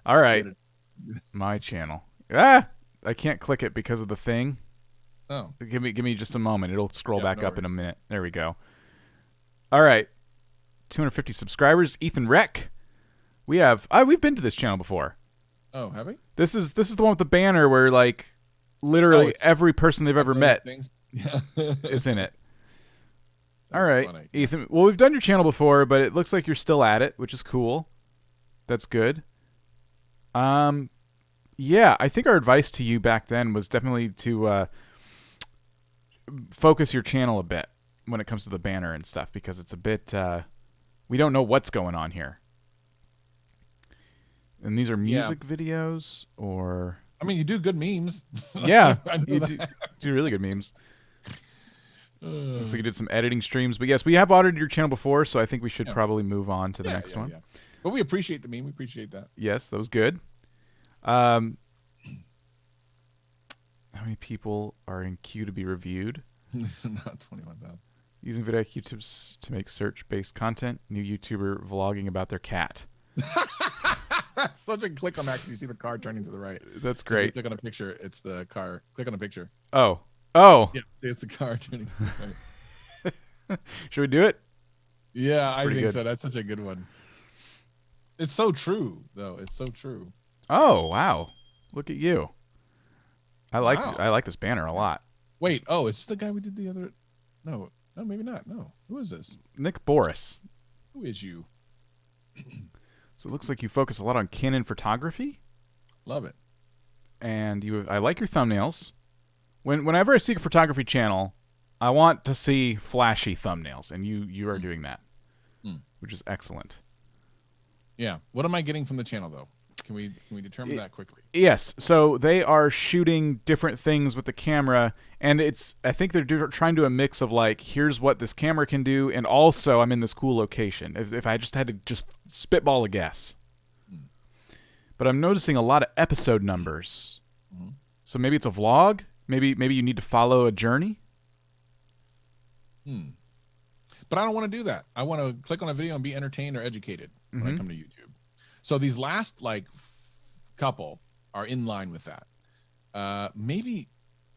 All right. My channel. I can't click it because of the thing. Oh. Give me just a moment. It'll scroll back no up worries. in a minute. There we go. All right. 250 subscribers. Ethan Reck. We've been to this channel before. Oh, have we? This is the one with the banner where like literally every person they've ever met is in it. All right, funny. Ethan. Well, we've done your channel before, but it looks like you're still at it, which is cool. That's good. Yeah, I think our advice to you back then was definitely to focus your channel a bit when it comes to the banner and stuff, because it's a bit we don't know what's going on here. And these are music videos, or I mean, you do good memes. Yeah, you do really good memes. Looks like you did some editing streams, but yes, we have audited your channel before, so I think we should probably move on to the next one. Yeah. But we appreciate the meme. We appreciate that. Yes, that was good. How many people are in queue to be reviewed? Not 21,000. Using VidIQ tips to make search-based content. New YouTuber vlogging about their cat. That's such a click on that. You see the car turning to the right. That's great. If you click on a picture, it's the car. Click on a picture. Oh. Yeah, it's the car turning to the right. Should we do it? Yeah, I think good. so. That's such a good one. It's so true, though. It's so true. Oh, wow. Look at you. I Wow. like this banner a lot. Wait, is this the guy we did the other? No, maybe not. No. Who is this? Nick Boris. Who is you? So it looks like you focus a lot on Canon photography. Love it. And I like your thumbnails. Whenever I see a photography channel, I want to see flashy thumbnails, and you are doing that, which is excellent. Yeah. What am I getting from the channel, though? Can we determine that quickly? Yes. So they are shooting different things with the camera, and I think they're trying to do a mix of like, here's what this camera can do, and also I'm in this cool location. If I just had to just spitball a guess. But I'm noticing a lot of episode numbers. So maybe it's a vlog. Maybe you need to follow a journey. But I don't want to do that. I want to click on a video and be entertained or educated when I come to YouTube. So these last like couple are in line with that. Maybe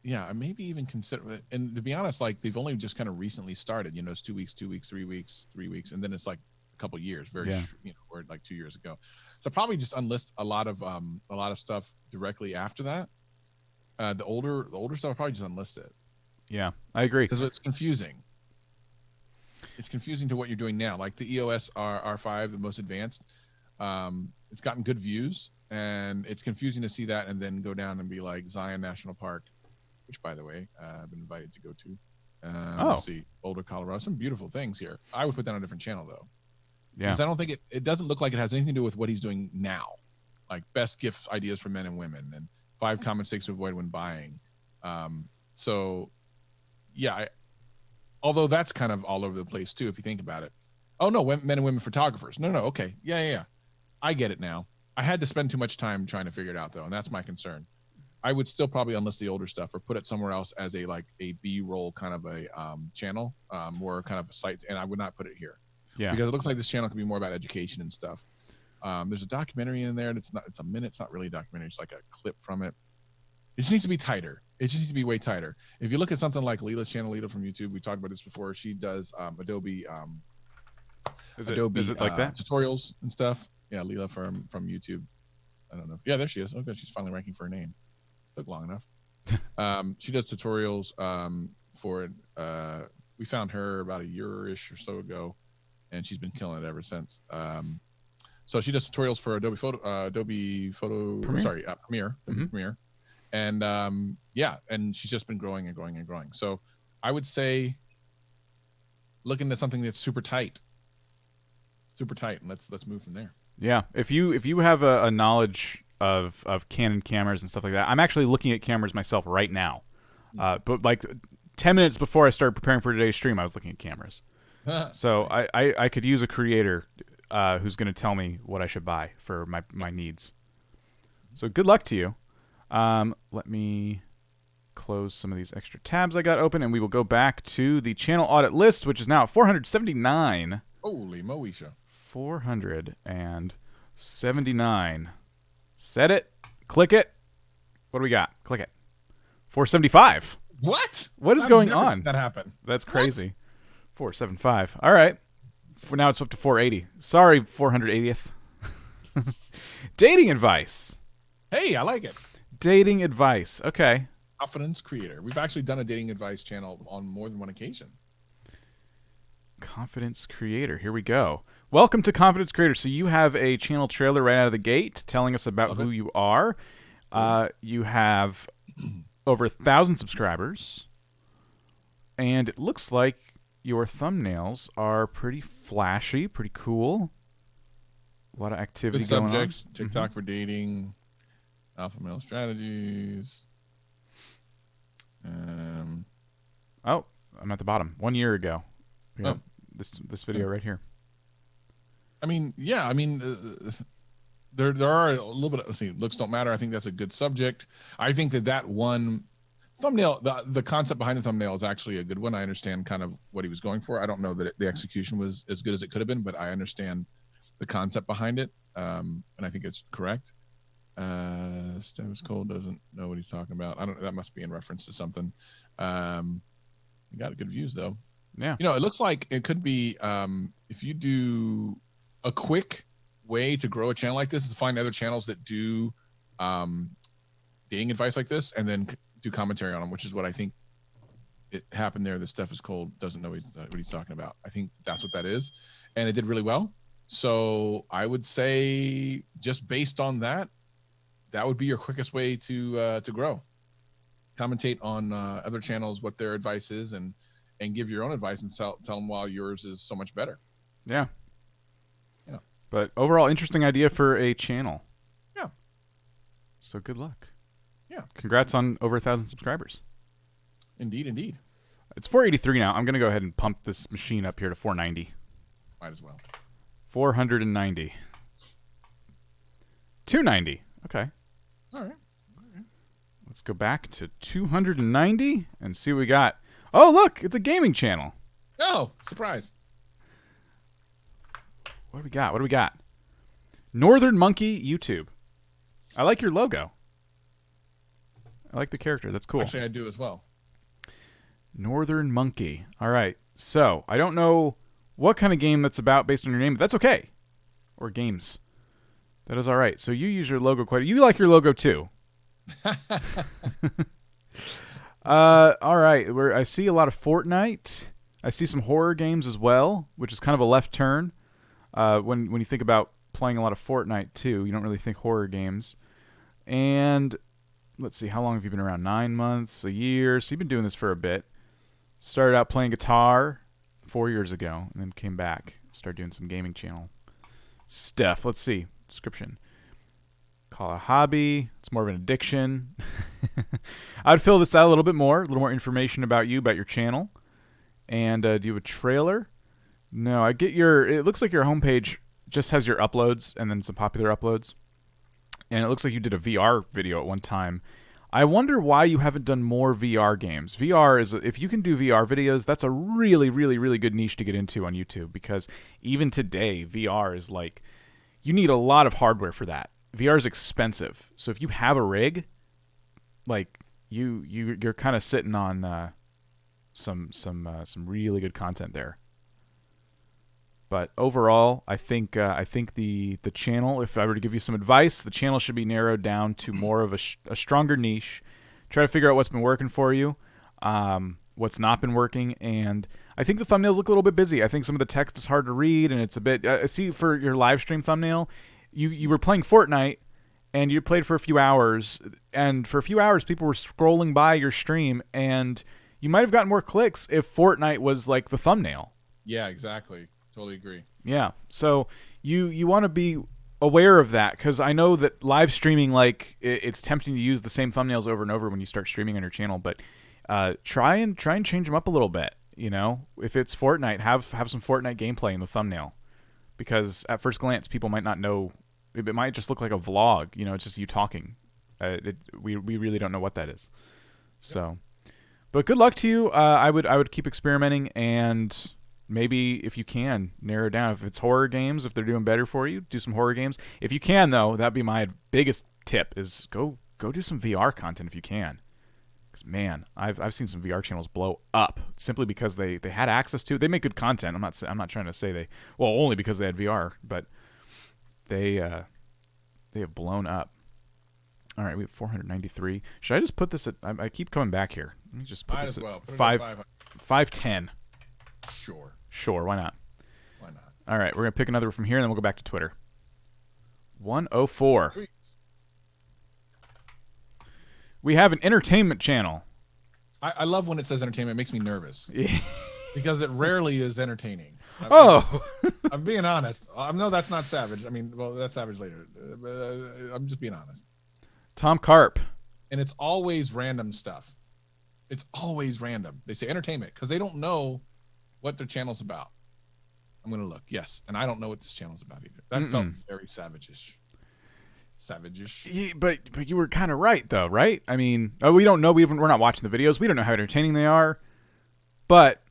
even consider it. And to be honest, like they've only just kind of recently started. You know, it's 2 weeks, 2 weeks, 3 weeks, 3 weeks, and then it's like a couple years. Or like 2 years ago. So probably just unlist a lot of stuff directly after that. The older stuff I'll probably just unlist it. Yeah, I agree. Because it's confusing. It's confusing to what you're doing now. Like the EOS R5, the most advanced, it's gotten good views, and it's confusing to see that and then go down and be like Zion National Park, which by the way, I've been invited to go to. Let's see, Boulder, Colorado. Some beautiful things here. I would put that on a different channel though. Yeah. Because I don't think it doesn't look like it has anything to do with what he's doing now. Like best gift ideas for men and women and 5 common mistakes to avoid when buying. So yeah, although that's kind of all over the place too, if you think about it. Oh no, men and women photographers. No, okay. Yeah. I get it now. I had to spend too much time trying to figure it out though, and that's my concern. I would still probably unlist the older stuff or put it somewhere else as a B-roll kind of a channel, more kind of a site, and I would not put it here. Yeah. Because it looks like this channel could be more about education and stuff. There's a documentary in there. It's a minute. It's not really a documentary. It's like a clip from it. It just needs to be tighter. It just needs to be way tighter. If you look at something like Leela's channel, Leela from YouTube, we talked about this before. She does Adobe. Is it like that? Tutorials and stuff. Yeah, Leela from YouTube. I don't know. Yeah, there she is. Oh, good. She's finally ranking for her name. Took long enough. She does tutorials for. We found her about a year-ish or so ago, and she's been killing it ever since. So she does tutorials for Adobe Photo. Premiere. Premiere. And and she's just been growing and growing and growing. So I would say look into something that's super tight, and let's move from there. Yeah, if you have a knowledge of Canon cameras and stuff like that, I'm actually looking at cameras myself right now. But like 10 minutes before I started preparing for today's stream, I was looking at cameras. So I could use a creator who's going to tell me what I should buy for my needs. So good luck to you. Let me close some of these extra tabs I got open, and we will go back to the channel audit list, which is now at 479. Holy moesha. 479. Set it. Click it. What do we got? Click it. 475. What? What is going on? That happened. That's crazy. 475. All right. For now, it's up to 480. Sorry, 480th. Dating advice. Hey, I like it. Dating advice. Okay. Confidence creator. We've actually done a dating advice channel on more than one occasion. Confidence creator. Here we go. Welcome to Confidence Creator. So you have a channel trailer right out of the gate telling us about who you are. You have over 1,000 subscribers. And it looks like your thumbnails are pretty flashy, pretty cool. A lot of activity Good going subjects, on. TikTok for dating, alpha male strategies. Oh, I'm at the bottom. 1 year ago. Yeah, this video right here. I mean, yeah. I mean, there are a little bit. Let's see. Looks don't matter. I think that's a good subject. I think that one thumbnail, the concept behind the thumbnail is actually a good one. I understand kind of what he was going for. I don't know that the execution was as good as it could have been, but I understand the concept behind it, and I think it's correct. Stones Cold doesn't know what he's talking about. I don't. That must be in reference to something. You got good views though. Yeah. You know, it looks like it could be if you do a quick way to grow a channel like this is to find other channels that do dating advice like this and then do commentary on them, which is what I think it happened there. This stuff is cold. Doesn't know what he's talking about. I think that's what that is. And it did really well. So I would say just based on that, that would be your quickest way to grow. Commentate on other channels, what their advice is, and give your own advice and tell them why yours is so much better. Yeah. But overall, interesting idea for a channel. So good luck. Yeah. Congrats on over 1,000 subscribers. Indeed, indeed. It's 483 now. I'm going to go ahead and pump this machine up here to 490. Might as well. 490. 290. Okay. All right. Let's go back to 290 and see what we got. Oh, look, it's a gaming channel. Oh, surprise. What do we got? What do we got? Northern Monkey YouTube. I like your logo. I like the character. That's cool. Actually, I do as well. Northern Monkey. All right. So, I don't know what kind of game that's about based on your name, but that's okay. Or games. That is all right. So, you use your logo quite... You like your logo, too. All right. I see a lot of Fortnite. I see some horror games as well, which is kind of a left turn. When you think about playing a lot of Fortnite, too, you don't really think horror games. And... let's see, how long have you been around? 9 months, a year? So you've been doing this for a bit. Started out playing guitar 4 years ago, and then came back. Started doing some gaming channel stuff. Let's see. Description. Call it a hobby. It's more of an addiction. I'd fill this out a little bit more. A little more information about you, about your channel. And do you have a trailer? No, I get your... It looks like your homepage just has your uploads and then some popular uploads. And it looks like you did a VR video at one time. I wonder why you haven't done more VR games. VR is, if you can do VR videos, that's a really, really, really good niche to get into on YouTube, because even today, VR is like, you need a lot of hardware for that. VR is expensive. So if you have a rig, like you're kind of sitting on some really good content there. But overall, I think the channel, if I were to give you some advice, the channel should be narrowed down to more of a stronger niche. Try to figure out what's been working for you, what's not been working, and I think the thumbnails look a little bit busy. I think some of the text is hard to read, and it's a bit... see, for your live stream thumbnail, you were playing Fortnite, and you played for a few hours, and for a few hours, people were scrolling by your stream, and you might have gotten more clicks if Fortnite was like the thumbnail. Yeah, exactly. Totally agree. Yeah, so you want to be aware of that, because I know that live streaming, like, it's tempting to use the same thumbnails over and over when you start streaming on your channel, but try and change them up a little bit. You know, if it's Fortnite, have some Fortnite gameplay in the thumbnail, because at first glance people might not know. It might just look like a vlog. You know, it's just you talking. We really don't know what that is. So, but good luck to you. I would keep experimenting, and maybe if you can narrow down, if it's horror games, if they're doing better for you, do some horror games. If you can, though, that'd be my biggest tip, is go do some VR content if you can. Because, man, I've seen some VR channels blow up simply because they had access to it. They make good content. I'm not trying to say only because they had VR, but they have blown up. All right, we have 493. Should I just put this at... I keep coming back here. Let me just put this at 510. Sure, why not? Why not? All right, we're going to pick another from here, and then we'll go back to Twitter. 104. Sweet. We have an entertainment channel. I love when it says entertainment. It makes me nervous. Because it rarely is entertaining. I'm being honest. I know that's not savage. I mean, well, that's savage later. I'm just being honest. Tom Karp. And it's always random stuff. It's always random. They say entertainment because they don't know what their channel's about. I'm going to look. Yes. And I don't know what this channel's about either. That felt very savage-ish. But you were kind of right, though, right? I mean, we don't know. We're not watching the videos. We don't know how entertaining they are. But,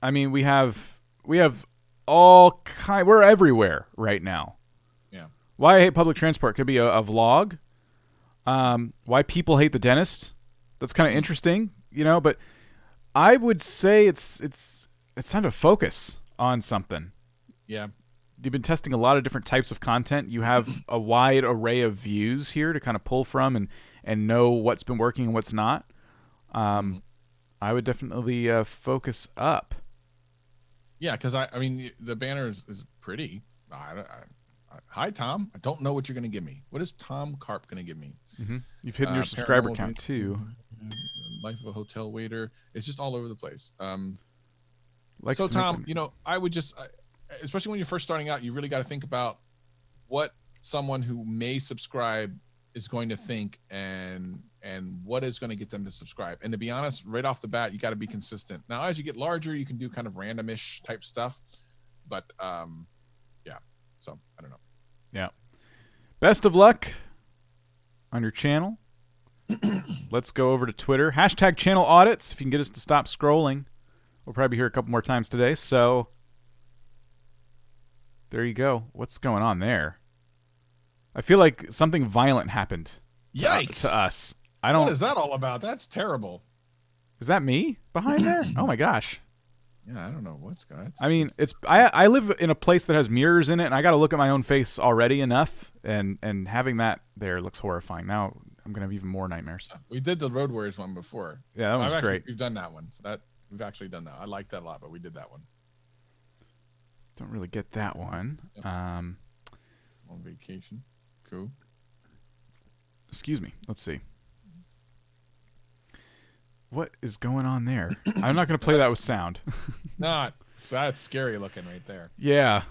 I mean, we have all kind. We're everywhere right now. Yeah. Why I hate public transport could be a vlog. Why people hate the dentist. That's kind of interesting, you know. But I would say it's time to focus on something. Yeah. You've been testing a lot of different types of content. You have a wide array of views here to kind of pull from and know what's been working and what's not. I would definitely focus up. Yeah, because I mean the banner is pretty. Hi Tom, I don't know what you're going to give me. What is Tom Karp going to give me? You've hidden your subscriber count too. Life of a hotel waiter. It's just all over the place. So Tom, you know, I would just, especially when you're first starting out, you really got to think about what someone who may subscribe is going to think and what is going to get them to subscribe. And to be honest, right off the bat, you got to be consistent. Now, as you get larger, you can do kind of randomish type stuff, but yeah. So I don't know. Yeah. Best of luck on your channel. Let's go over to Twitter. Hashtag channel audits. If you can get us to stop scrolling, we'll probably be here a couple more times today. So there you go. What's going on there? I feel like something violent happened. Yikes. To us. I don't. What is that all about? That's terrible. Is that me behind there? Oh my gosh. Yeah, I don't know what's going. I mean, it's I live in a place that has mirrors in it, and I got to look at my own face already enough, and having that there looks horrifying. Now I'm gonna have even more nightmares. We did the Road Warriors one before. Yeah, that was great. We've done that one. So that we've actually done that. I like that a lot, but we did that one. Don't really get that one. Yep. On vacation. Cool. Excuse me. Let's see. What is going on there? I'm not going to play that with sound. That's scary looking right there. Yeah.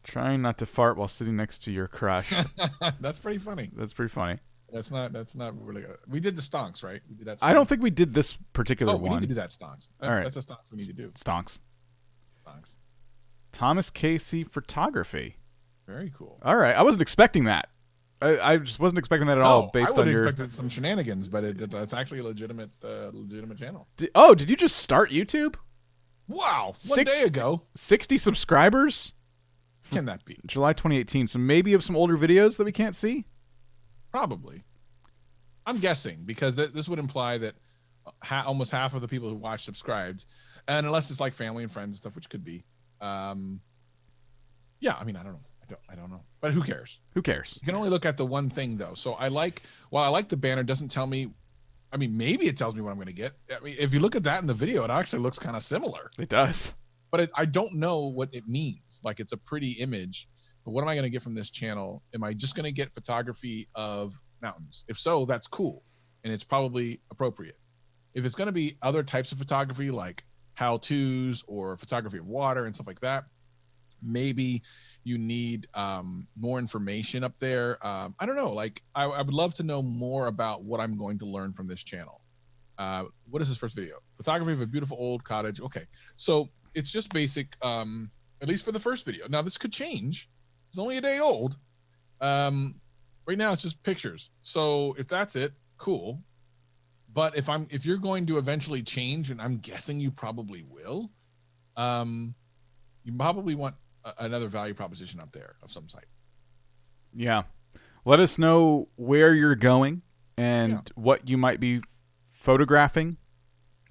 Trying not to fart while sitting next to your crush. That's pretty funny. That's pretty funny. That's not really good. We did the stonks, right? We did that. I don't think we did this particular we one. need to do that stonks. All right. That's a stonks we need to do. Stonks. Stonks. Thomas Casey Photography. Very cool. All right. I wasn't expecting that. I just wasn't expecting that at all based on your... I expected some shenanigans, but that's actually a legitimate channel. Did you just start YouTube? Wow. One day ago. 60 subscribers? Can that be? July 2018. So maybe you have some older videos that we can't see? Probably. I'm guessing, because this would imply that almost half of the people who watch subscribed, and unless it's like family and friends and stuff, which could be. Yeah, I mean, I don't know. I don't know, but who cares? Who cares? You can only look at the one thing though. So I like the banner, doesn't tell me. I mean, maybe it tells me what I'm going to get. I mean, if you look at that in the video, it actually looks kind of similar. It does. But I don't know what it means. Like, it's a pretty image, but what am I going to get from this channel? Am I just going to get photography of mountains? If so, that's cool, and it's probably appropriate. If it's going to be other types of photography, like how-tos or photography of water and stuff like that, maybe you need more information up there. I don't know. Like, I would love to know more about what I'm going to learn from this channel. What is this first video? Photography of a beautiful old cottage. Okay, so it's just basic, at least for the first video. Now, this could change. It's only a day old. Right now, it's just pictures. So if that's it, cool. But if you're going to eventually change, and I'm guessing you probably will, you probably want another value proposition up there of some site. Yeah. Let us know where you're going and what you might be photographing,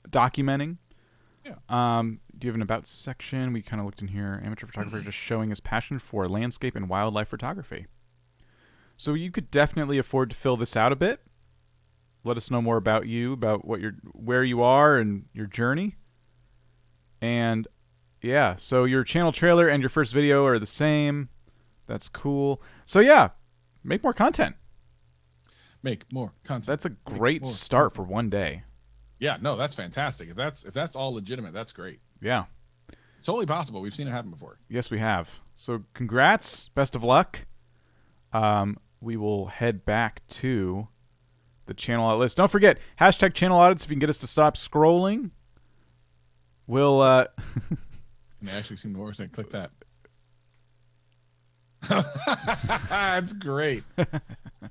documenting. Yeah. Do you have an about section? We kind of looked in here. Amateur photographer just showing his passion for landscape and wildlife photography. So you could definitely afford to fill this out a bit. Let us know more about you, about where you are and your journey. And yeah, so your channel trailer and your first video are the same. That's cool. So yeah, make more content. Make more content. That's a great start for one day. Yeah, no, that's fantastic. If that's all legitimate, that's great. Yeah. It's totally possible. We've seen it happen before. Yes, we have. So congrats. Best of luck. We will head back to the channel audit list. Don't forget, hashtag channel audits if you can get us to stop scrolling. We'll... And they actually seem to work. Click that. That's great.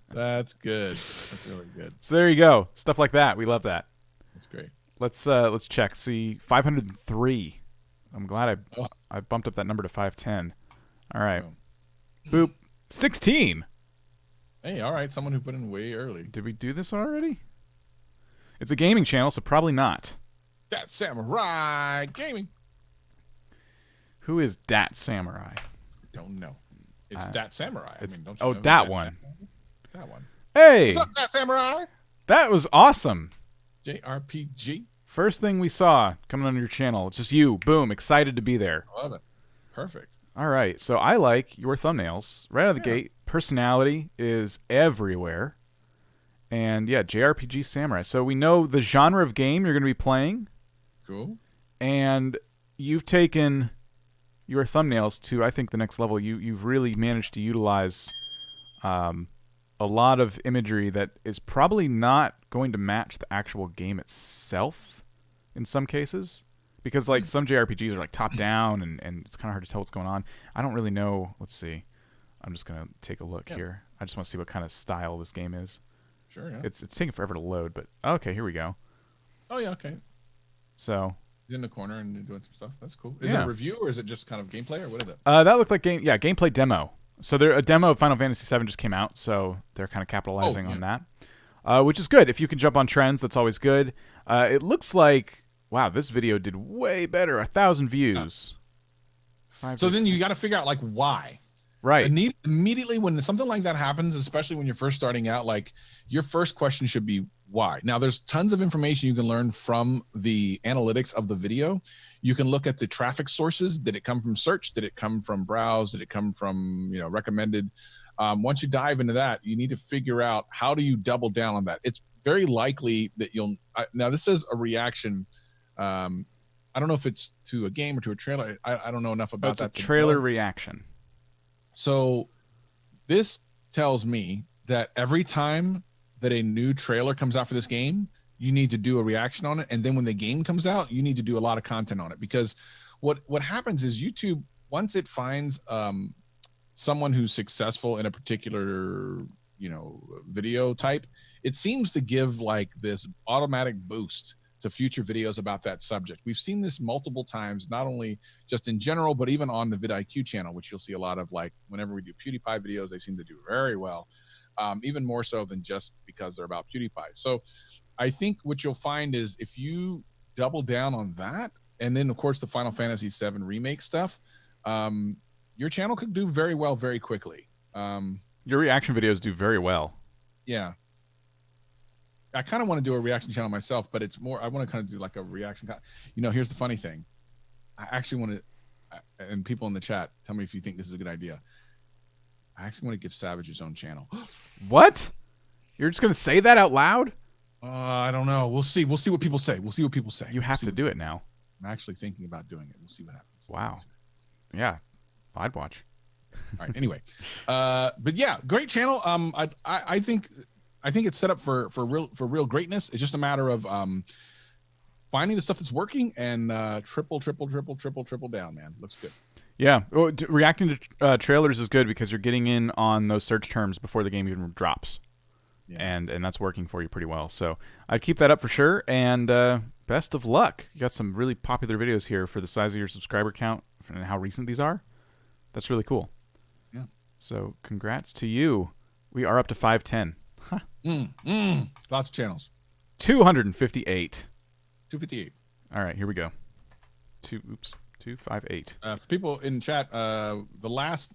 That's good. That's really good. So there you go. Stuff like that. We love that. That's great. Let's check. See, 503. I'm glad I bumped up that number to 510. All right. Oh. Boop. 16. Hey, all right. Someone who put in way early. Did we do this already? It's a gaming channel, so probably not. That Samurai Gaming. Who is Dat Samurai? Don't know. It's Dat Samurai. It's, don't you know that one. That one. Hey! What's up, Dat Samurai? That was awesome. JRPG. First thing we saw coming on your channel. It's just you. Boom. Excited to be there. I love it. Perfect. All right. So I like your thumbnails. Right out of the gate, personality is everywhere. And yeah, JRPG Samurai. So we know the genre of game you're going to be playing. Cool. And you've taken your thumbnails to, I think, the next level. You've really managed to utilize a lot of imagery that is probably not going to match the actual game itself in some cases, because like some JRPGs are like top down and it's kind of hard to tell what's going on. I don't really know. Let's see. I'm just gonna take a look here. I just want to see what kind of style this game is. Sure. Yeah. It's taking forever to load, but okay, here we go. Oh yeah. Okay. So in the corner and doing some stuff. That's cool. Is it a review or is it just kind of gameplay or what is it? That looked like gameplay demo. So a demo of Final Fantasy VII just came out, so they're kind of capitalizing on that, which is good. If you can jump on trends, that's always good. It looks like, wow, this video did way better. 1,000 views. So then you got to figure out like why. Right. Immediately when something like that happens, especially when you're first starting out, like your first question should be why. Now there's tons of information you can learn from the analytics of the video. You can look at the traffic sources. Did it come from search? Did it come from browse? Did it come from, recommended? Once you dive into that, you need to figure out how do you double down on that. It's very likely that now this is a reaction. I don't know if it's to a game or to a trailer. I don't know enough about that. It's a trailer reaction. So this tells me that every time that a new trailer comes out for this game, you need to do a reaction on it. And then when the game comes out, you need to do a lot of content on it, because what happens is YouTube, once it finds someone who's successful in a particular, video type, it seems to give like this automatic boost to future videos about that subject. We've seen this multiple times, not only just in general, but even on the VidIQ channel, which you'll see a lot of, like whenever we do PewDiePie videos, they seem to do very well, even more so than just because they're about PewDiePie. So I think what you'll find is if you double down on that, and then of course the Final Fantasy VII remake stuff, your channel could do very well very quickly. Your reaction videos do very well. Yeah. I kind of want to do a reaction channel myself, but it's more, I want to kind of do like a reaction. Here's the funny thing. I actually want to, and people in the chat, tell me if you think this is a good idea. I actually want to give Savage his own channel. What? You're just going to say that out loud? I don't know. We'll see. We'll see what people say. We'll see what people say. You have to do it now. I'm actually thinking about doing it. We'll see what happens. Wow. Yeah. I'd watch. All right. Anyway, but yeah, great channel. I think it's set up for real greatness. It's just a matter of finding the stuff that's working and triple down, man. Looks good. Yeah. Well, reacting to trailers is good because you're getting in on those search terms before the game even drops. Yeah. And that's working for you pretty well. So I'd keep that up for sure. And best of luck. You got some really popular videos here for the size of your subscriber count and how recent these are. That's really cool. Yeah. So congrats to you. We are up to 510. Huh. Lots of channels. 258. 258. All right, here we go. 258. For people in chat, the last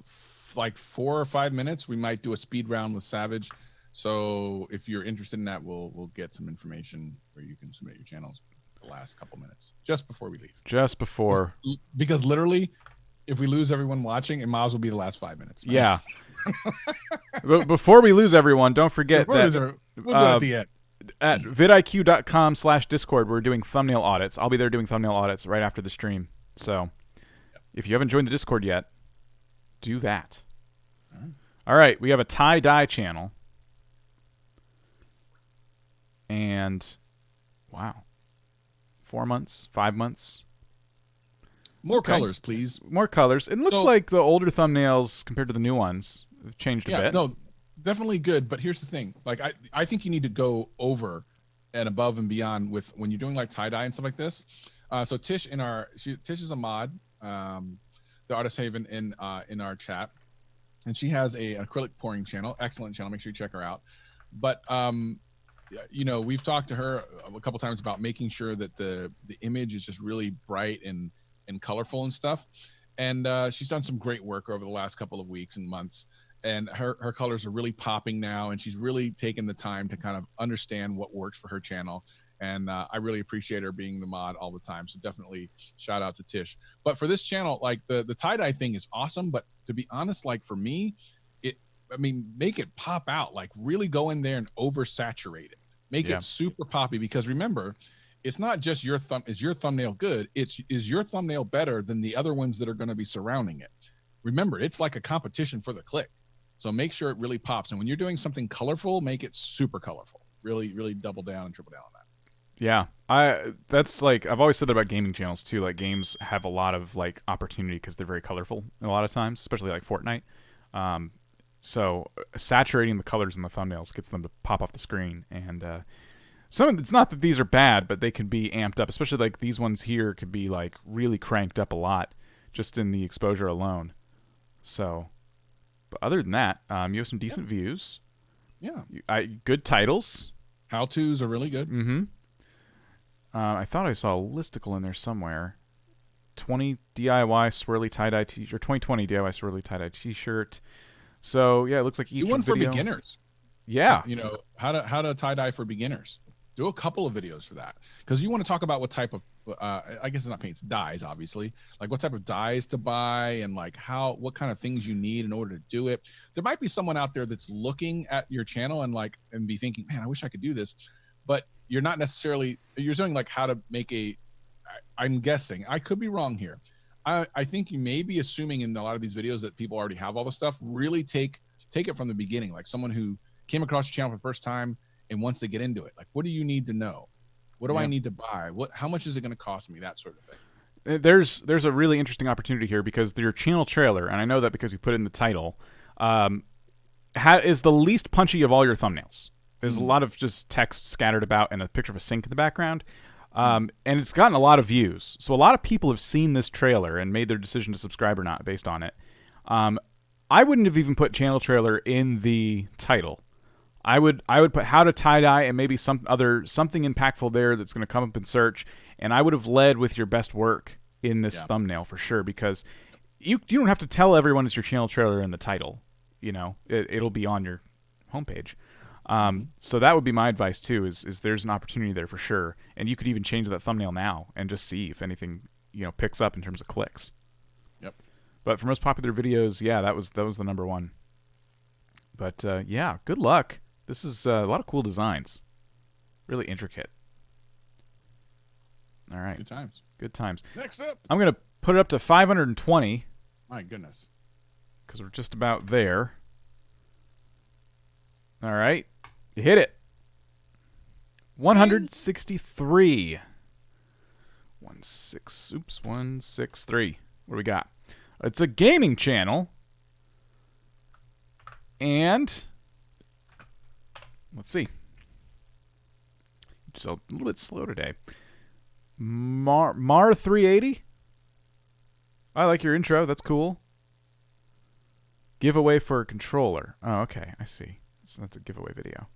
like 4 or 5 minutes, we might do a speed round with Savage. So if you're interested in that, we'll get some information where you can submit your channels the last couple minutes, just before we leave. Just before. Because literally, if we lose everyone watching, it might as well be the last 5 minutes. Right? Yeah. But before we lose everyone, don't forget that we'll do it at the end. At vidiq.com/Discord, we're doing thumbnail audits. I'll be there doing thumbnail audits right after the stream. So if you haven't joined the Discord yet, do that. All right, we have a tie-dye channel. And, wow, 4 months, 5 months. More colors, please. More colors. It looks like the older thumbnails compared to the new ones have changed a bit. No, definitely good. But here's the thing. Like, I think you need to go over and above and beyond with when you're doing like tie-dye and stuff like this. So Tish Tish is a mod, the Artist Haven in our chat. And she has an acrylic pouring channel. Excellent channel. Make sure you check her out. But we've talked to her a couple times about making sure that the image is just really bright and colorful and stuff. And she's done some great work over the last couple of weeks and months. And her colors are really popping now. And she's really taken the time to kind of understand what works for her channel. And I really appreciate her being the mod all the time. So definitely shout out to Tish. But for this channel, like the tie-dye thing is awesome. But to be honest, like for me, make it pop out, like really go in there and oversaturate it. Make it super poppy, because remember, it's not just is your thumbnail good? Is your thumbnail better than the other ones that are going to be surrounding it? Remember, it's like a competition for the click. So make sure it really pops. And when you're doing something colorful, make it super colorful. Really, really double down and triple down on that. Yeah, that's like I've always said that about gaming channels too. Like games have a lot of like opportunity because they're very colorful a lot of times, especially like Fortnite. So saturating the colors in the thumbnails gets them to pop off the screen. And it's not that these are bad, but they can be amped up. Especially like these ones here could be like really cranked up a lot just in the exposure alone. So, but other than that, you have some decent views. Yeah, good titles. How-tos are really good. Mm-hmm. I thought I saw a listicle in there somewhere. 20 DIY swirly tie-dye t-shirt, 2020 DIY swirly tie-dye t-shirt. So yeah, it looks like each Do one video. for beginners. Yeah, You know how to tie-dye for beginners. Do a couple of videos for that, because you want to talk about what type of I guess it's not paints, dyes, obviously, like what type of dyes to buy and like what kind of things you need in order to do it. There might be someone out there that's looking at your channel and be thinking, man, I wish I could do this, but you're not necessarily, you're doing like how to make I'm guessing, I could be wrong here. I think you may be assuming in a lot of these videos that people already have all the stuff. Really take it from the beginning, like someone who came across your channel for the first time and wants to get into it. Like, what do you need to know? What do I need to buy? How much is it going to cost me? That sort of thing. There's a really interesting opportunity here because your channel trailer, and I know that because you put it in the title, is the least punchy of all your thumbnails. There's a lot of just text scattered about and a picture of a sink in the background. And it's gotten a lot of views. So a lot of people have seen this trailer and made their decision to subscribe or not based on it. I wouldn't have even put channel trailer in the title. I would put how to tie-dye and maybe something impactful there that's going to come up in search. And I would have led with your best work in this thumbnail for sure, because you don't have to tell everyone it's your channel trailer in the title. You know, it'll be on your homepage. So that would be my advice too, is there's an opportunity there for sure. And you could even change that thumbnail now and just see if anything, picks up in terms of clicks. Yep. But for most popular videos, yeah, that was the number one. But yeah, good luck. This is a lot of cool designs. Really intricate. All right. Good times. Good times. Next up. I'm going to put it up to 520. My goodness. Because we're just about there. All right. You hit it. 163. 163. What do we got? It's a gaming channel. And let's see. Just a little bit slow today. Mar 380. I like your intro. That's cool. Giveaway for a controller. Oh, okay. I see. So that's a giveaway video.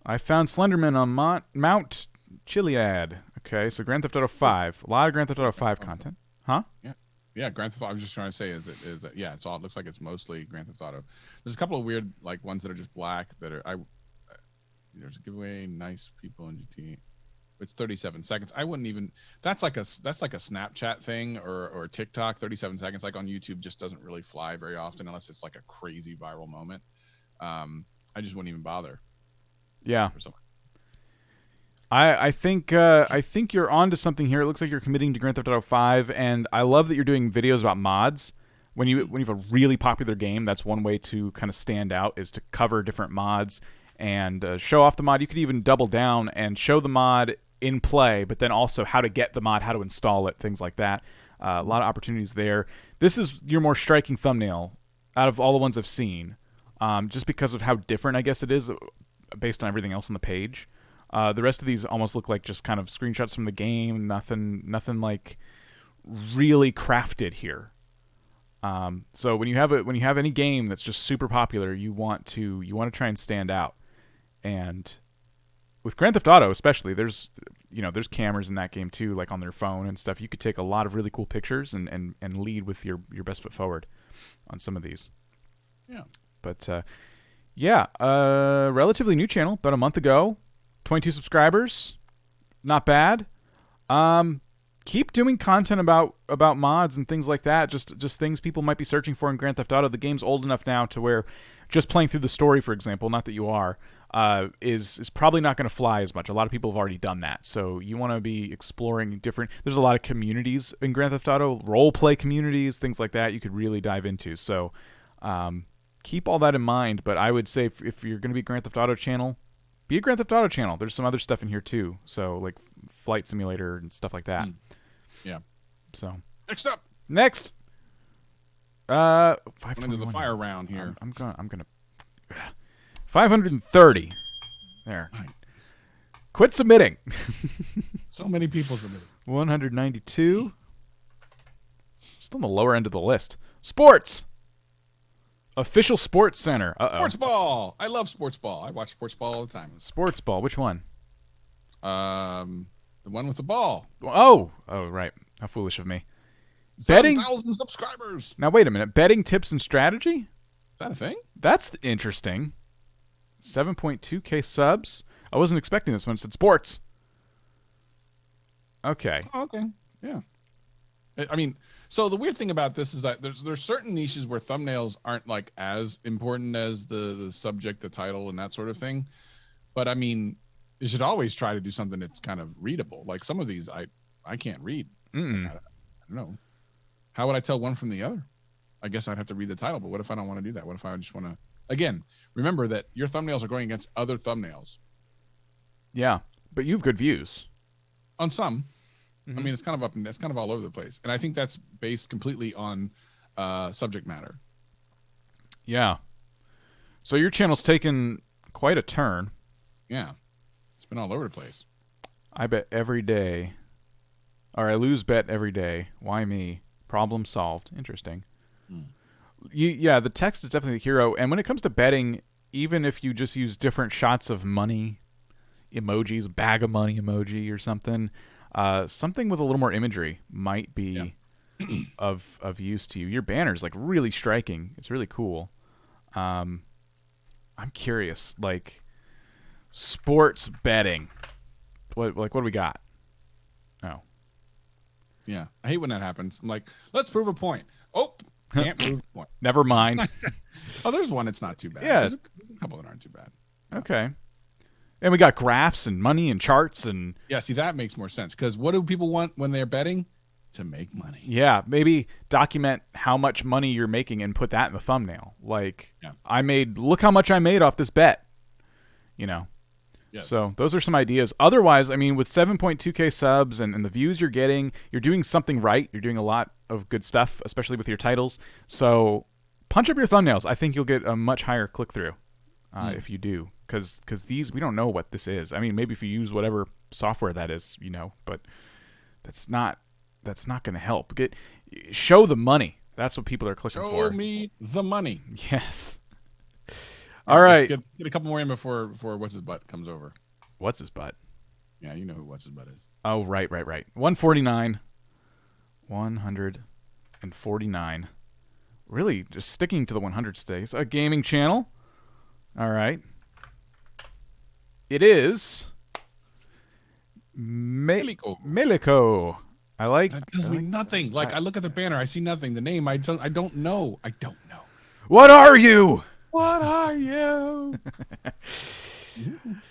I found Slenderman on Mount Chiliad. Okay, so Grand Theft Auto 5. A lot of Grand Theft Auto 5 content. Huh? Yeah, Grand Theft Auto. I was just trying to say, it looks like it's mostly Grand Theft Auto. There's a couple of weird ones that are just black that are there's a giveaway, nice people in GT. It's 37 seconds. I wouldn't even, that's like a Snapchat thing or TikTok. 37 seconds like on YouTube just doesn't really fly very often unless it's like a crazy viral moment. I just wouldn't even bother. Yeah. I think you're onto something here. It looks like you're committing to Grand Theft Auto 5, and I love that you're doing videos about mods. When you have a really popular game, that's one way to kind of stand out, is to cover different mods and show off the mod. You could even double down and show the mod in play, but then also how to get the mod, how to install it, things like that. A lot of opportunities there. This is your more striking thumbnail out of all the ones I've seen, just because of how different I guess it is based on everything else on the page. The rest of these almost look like just kind of screenshots from the game. Nothing like really crafted here. So when you have any game that's just super popular, you want to try and stand out. And with Grand Theft Auto especially, there's cameras in that game too, like on their phone and stuff. You could take a lot of really cool pictures and lead with your best foot forward on some of these. Yeah. But relatively new channel, about a month ago. 22 subscribers, not bad. Keep doing content about mods and things like that. Just things people might be searching for in Grand Theft Auto. The game's old enough now to where just playing through the story, for example, not that you are, is probably not going to fly as much. A lot of people have already done that. So you want to be exploring different. There's a lot of communities in Grand Theft Auto, role play communities, things like that. You could really dive into. So keep all that in mind. But I would say if you're going to be a Grand Theft Auto channel, be a Grand Theft Auto channel. There's some other stuff in here too. So like Flight Simulator and stuff like that. Yeah. So Next up. 521. Into the fire round here. I'm gonna 530. There. Nice. Quit submitting. So many people submitted. 192. Still on the lower end of the list. Sports. Official Sports Center. Sports ball. I love sports ball. I watch sports ball all the time. Sports ball. Which one? The one with the ball. Oh, right. How foolish of me. Betting 7,000 subscribers. Now wait a minute. Betting tips and strategy? Is that a thing? That's interesting. 7.2K subs. I wasn't expecting this one. It said sports. Okay. Oh, okay. Yeah. I mean, so the weird thing about this is that there's certain niches where thumbnails aren't like as important as the subject, the title, and that sort of thing. But I mean, you should always try to do something that's kind of readable. Like some of these, I can't read. I don't know. How would I tell one from the other? I guess I'd have to read the title. But what if I don't want to do that? What if I just want to? Again, remember that your thumbnails are going against other thumbnails. Yeah, but you have good views. On some. I mean, it's kind of all over the place. And I think that's based completely on subject matter. Yeah. So your channel's taken quite a turn. Yeah. It's been all over the place. I bet every day. Or I lose bet every day. Why me? Problem solved. Interesting. Yeah, the text is definitely the hero. And when it comes to betting, even if you just use different shots of money, emojis, bag of money emoji or something, something with a little more imagery might be of use to you. Your banner's like really striking. It's really cool. I'm curious, like sports betting. What do we got? Oh. Yeah. I hate when that happens. I'm like, let's prove a point. Oh, can't prove a point. Never mind. Oh, there's one that's not too bad. Yeah. There's a couple that aren't too bad. Okay. And we got graphs and money and charts and yeah, see, that makes more sense because what do people want when they're betting? To make money. Yeah, maybe document how much money you're making and put that in the thumbnail. Like, look how much I made off this bet. You know? Yes. So those are some ideas. Otherwise, I mean, with 7.2K subs and the views you're getting, you're doing something right. You're doing a lot of good stuff, especially with your titles. So punch up your thumbnails. I think you'll get a much higher click-through if you do. Because these, we don't know what this is. I mean, maybe if you use whatever software that is, you know, but that's not going to help. Show the money. That's what people are clicking for. Show me the money. Yes. All right. Get a couple more in before what's his butt comes over. What's his butt? Yeah, you know who what's his butt is. Oh, right. 149. 149. Really, just sticking to the 100 stays. A gaming channel. All right. It is Melico. I like. That tells me nothing. Like I look at the banner, I see nothing. The name, I don't know. What are you? What are you?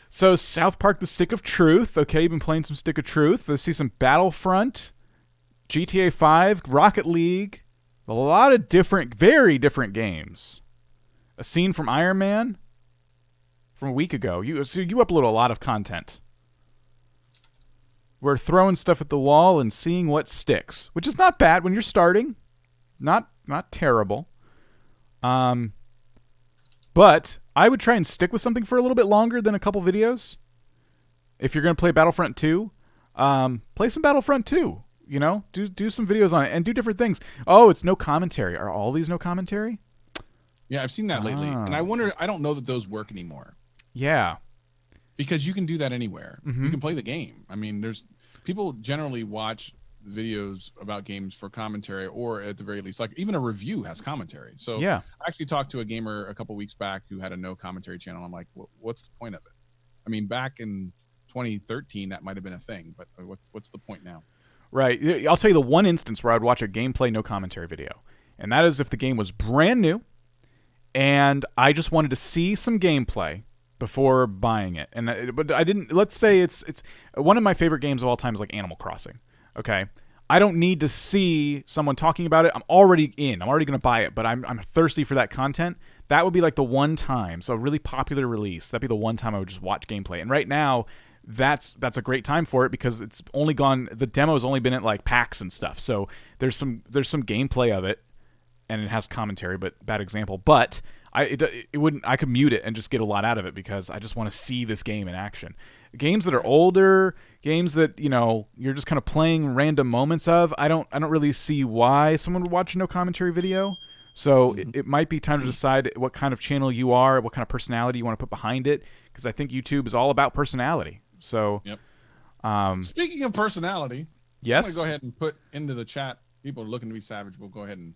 So South Park: The Stick of Truth. Okay, you've been playing some Stick of Truth. Let's see some Battlefront, GTA 5, Rocket League. A lot of very different games. A scene from Iron Man from a week ago. You upload a lot of content. We're throwing stuff at the wall and seeing what sticks, which is not bad when you're starting. Not terrible. But I would try and stick with something for a little bit longer than a couple videos. If you're going to play Battlefront 2, play some Battlefront 2. You know, do some videos on it and do different things. Oh, it's no commentary. Are all these no commentary? Yeah, I've seen that lately, and I wonder. I don't know that those work anymore. Yeah, because you can do that anywhere. You can play the game. I mean, there's people generally watch videos about games for commentary, or at the very least, like even a review has commentary. So yeah, I actually talked to a gamer a couple weeks back who had a no commentary channel. I'm like, what's the point of it? I mean, back in 2013, that might have been a thing, but what's the point now? Right. I'll tell you the one instance where I'd watch a gameplay no commentary video, and that is if the game was brand new, and I just wanted to see some gameplay before buying it. But I didn't. Let's say it's one of my favorite games of all time is like Animal Crossing. Okay, I don't need to see someone talking about it. I'm already in. I'm already going to buy it, but I'm thirsty for that content. that would be like the one time. So a really popular release, that'd be the one time I would just watch gameplay. And right now, that's a great time for it because it's only gone. The demo's only been at like PAX and stuff. So there's some gameplay of it, and it has commentary. But bad example. But it wouldn't. I could mute it and just get a lot out of it because I just want to see this game in action. Games that are older, games that you're just kind of playing random moments of. I don't really see why someone would watch a no commentary video. So it might be time to decide what kind of channel you are, what kind of personality you want to put behind it, because I think YouTube is all about personality. So, Speaking of personality, yes, I'm going to go ahead and put into the chat. People are looking to be savage. We'll go ahead and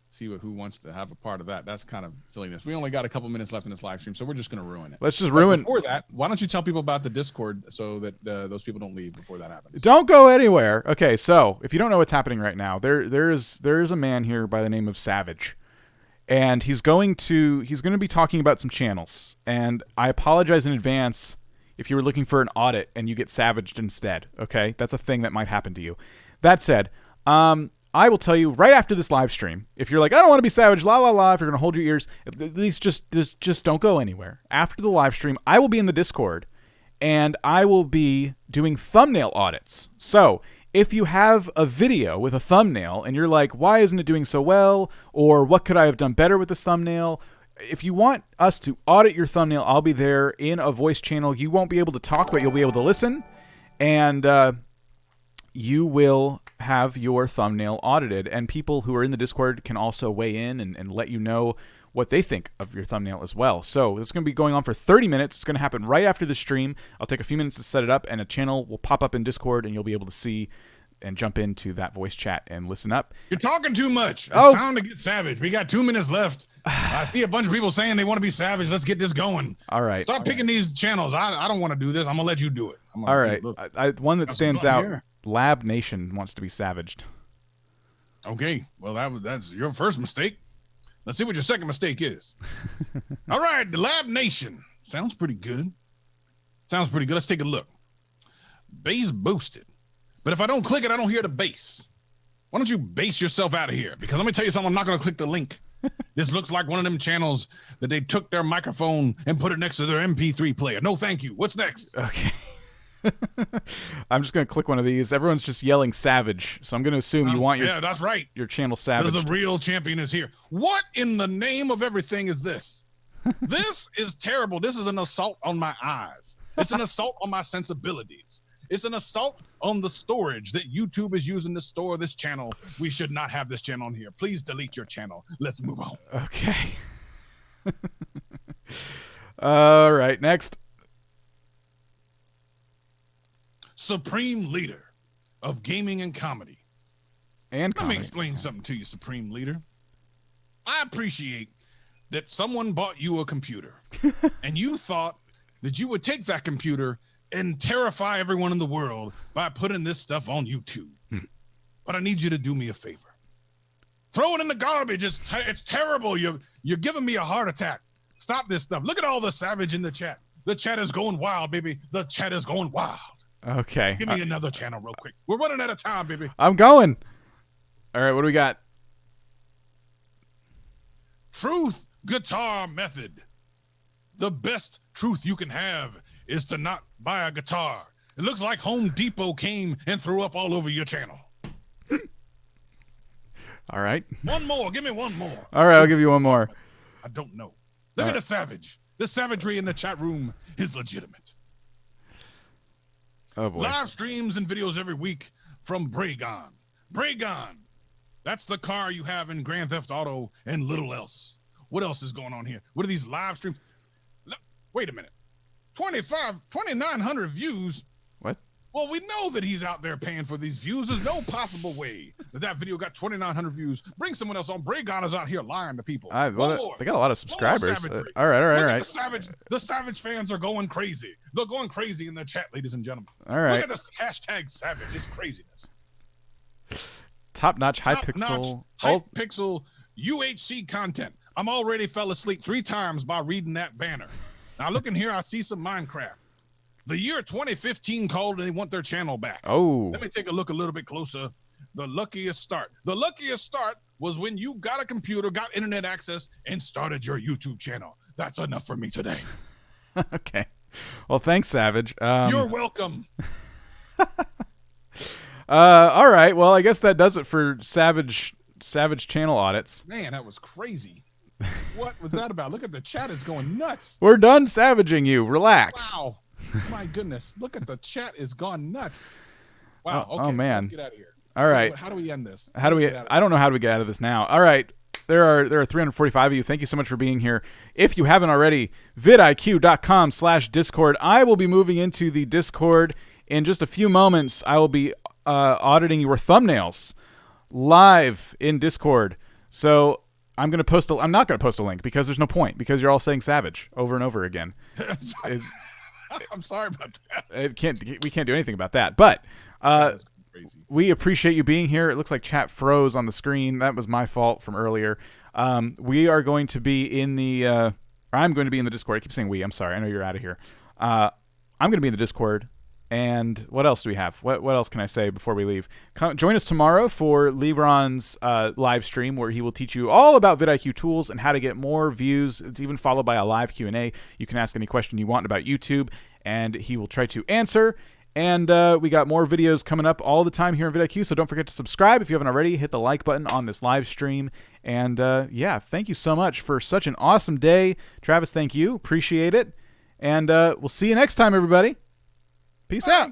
see who wants to have a part of that. That's kind of silliness. We only got a couple minutes left in this live stream, so we're just going to ruin it. Let's just ruin. Before that, why don't you tell people about the Discord so that those people don't leave before that happens? Don't go anywhere. Okay, so if you don't know what's happening right now, there is a man here by the name of Savage. And he's going to be talking about some channels. And I apologize in advance if you were looking for an audit and you get savaged instead. Okay, that's a thing that might happen to you. That said, I will tell you right after this live stream. If you're like, I don't want to be savage, la la la. If you're gonna hold your ears, at least just don't go anywhere. After the live stream, I will be in the Discord, and I will be doing thumbnail audits. So if you have a video with a thumbnail and you're like, why isn't it doing so well? Or what could I have done better with this thumbnail? If you want us to audit your thumbnail, I'll be there in a voice channel. You won't be able to talk, but you'll be able to listen. And you will have your thumbnail audited. And people who are in the Discord can also weigh in and let you know what they think of your thumbnail as well. So this is going to be going on for 30 minutes. It's going to happen right after the stream. I'll take a few minutes to set it up, and a channel will pop up in Discord, and you'll be able to see and jump into that voice chat and listen up. You're talking too much. It's time to get savage. We got 2 minutes left. I see a bunch of people saying they want to be savage. Let's get this going. All right. Start picking these channels. I don't want to do this. I'm going to let you do it. All right. One that stands out, Lab Nation wants to be savaged. Okay. Well, that's your first mistake. Let's see what your second mistake is. All right, the Lab Nation. Sounds pretty good. Let's take a look. Bass boosted. But if I don't click it, I don't hear the bass. Why don't you base yourself out of here? Because let me tell you something, I'm not going to click the link. This looks like one of them channels that they took their microphone and put it next to their MP3 player. No, thank you. What's next? Okay. I'm just going to click one of these. Everyone's just yelling savage. So I'm going to assume you want that's right. Your channel savage. The real champion is here. What in the name of everything is this? This is terrible. This is an assault on my eyes. It's an assault on my sensibilities. It's an assault on the storage that YouTube is using to store this channel. We should not have this channel on here. Please delete your channel. Let's move on. Okay. All right, next. Supreme Leader of Gaming and Comedy. Let me explain something to you, Supreme Leader. I appreciate that someone bought you a computer and you thought that you would take that computer and terrify everyone in the world by putting this stuff on YouTube. But I need you to do me a favor. Throw it in the garbage. It's terrible. You're giving me a heart attack. Stop this stuff. Look at all the savage in the chat. The chat is going wild, baby. The chat is going wild. Okay. Give me another channel real quick. We're running out of time, baby. I'm going. All right, what do we got? Truth Guitar Method. The best truth you can have is to not buy a guitar. It looks like Home Depot came and threw up all over your channel. All right. One more. Give me one more. All right, I'll give you one more. I don't know. Look at the savage. The savagery in the chat room is legitimate. Oh, boy. Live streams and videos every week from Bragon. Bragon. That's the car you have in Grand Theft Auto and little else. What else is going on here? What are these live streams? Wait a minute. 2,900 views. What? Well, we know that he's out there paying for these views. There's no possible way that video got 2,900 views. Bring someone else on. Bragon is out here lying to people. They got a lot of subscribers. All right. The savage fans are going crazy. They're going crazy in the chat, ladies and gentlemen. All right. Look at this hashtag savage. It's craziness. Top-notch high-pixel. High-pixel UHC content. I'm already fell asleep 3 times by reading that banner. Now look in here, I see some Minecraft. The year 2015 called and they want their channel back. Oh. Let me take a look a little bit closer. The luckiest start. The luckiest start was when you got a computer, got internet access, and started your YouTube channel. That's enough for me today. Okay. Well, thanks, Savage. You're welcome. All right. Well, I guess that does it for Savage channel audits. Man, that was crazy. What was that about? Look at the chat is going nuts. We're done savaging you. Relax. Wow. My goodness. Look at the chat is gone nuts. Wow. Oh, Okay. man. Let's get out of here. All right. How do we end this? How do we? I don't know how do we get out of this now. All right. There are 345 of you. Thank you so much for being here. If you haven't already, vidiq.com/Discord. I will be moving into the Discord in just a few moments. I will be auditing your thumbnails live in Discord. So I'm not going to post a link because there's no point, because you're all saying Savage over and over again. I'm sorry about that. We can't do anything about that. But Crazy. we appreciate you being here. It looks like chat froze on the screen. That was my fault from earlier. We are going to be in the I'm going to be in the Discord. I keep saying we. I'm sorry. I know you're out of here. I'm going to be in the Discord. And what else do we have? What else can I say before we leave? Join us tomorrow for Lebron's live stream, where he will teach you all about VidIQ tools and how to get more views. It's even followed by a live Q&A. You can ask any question you want about YouTube, and he will try to answer. And we got more videos coming up all the time here in VidIQ, so don't forget to subscribe if you haven't already. Hit the like button on this live stream. And yeah, thank you so much for such an awesome day. Travis, thank you. Appreciate it. And we'll see you next time, everybody. Peace out.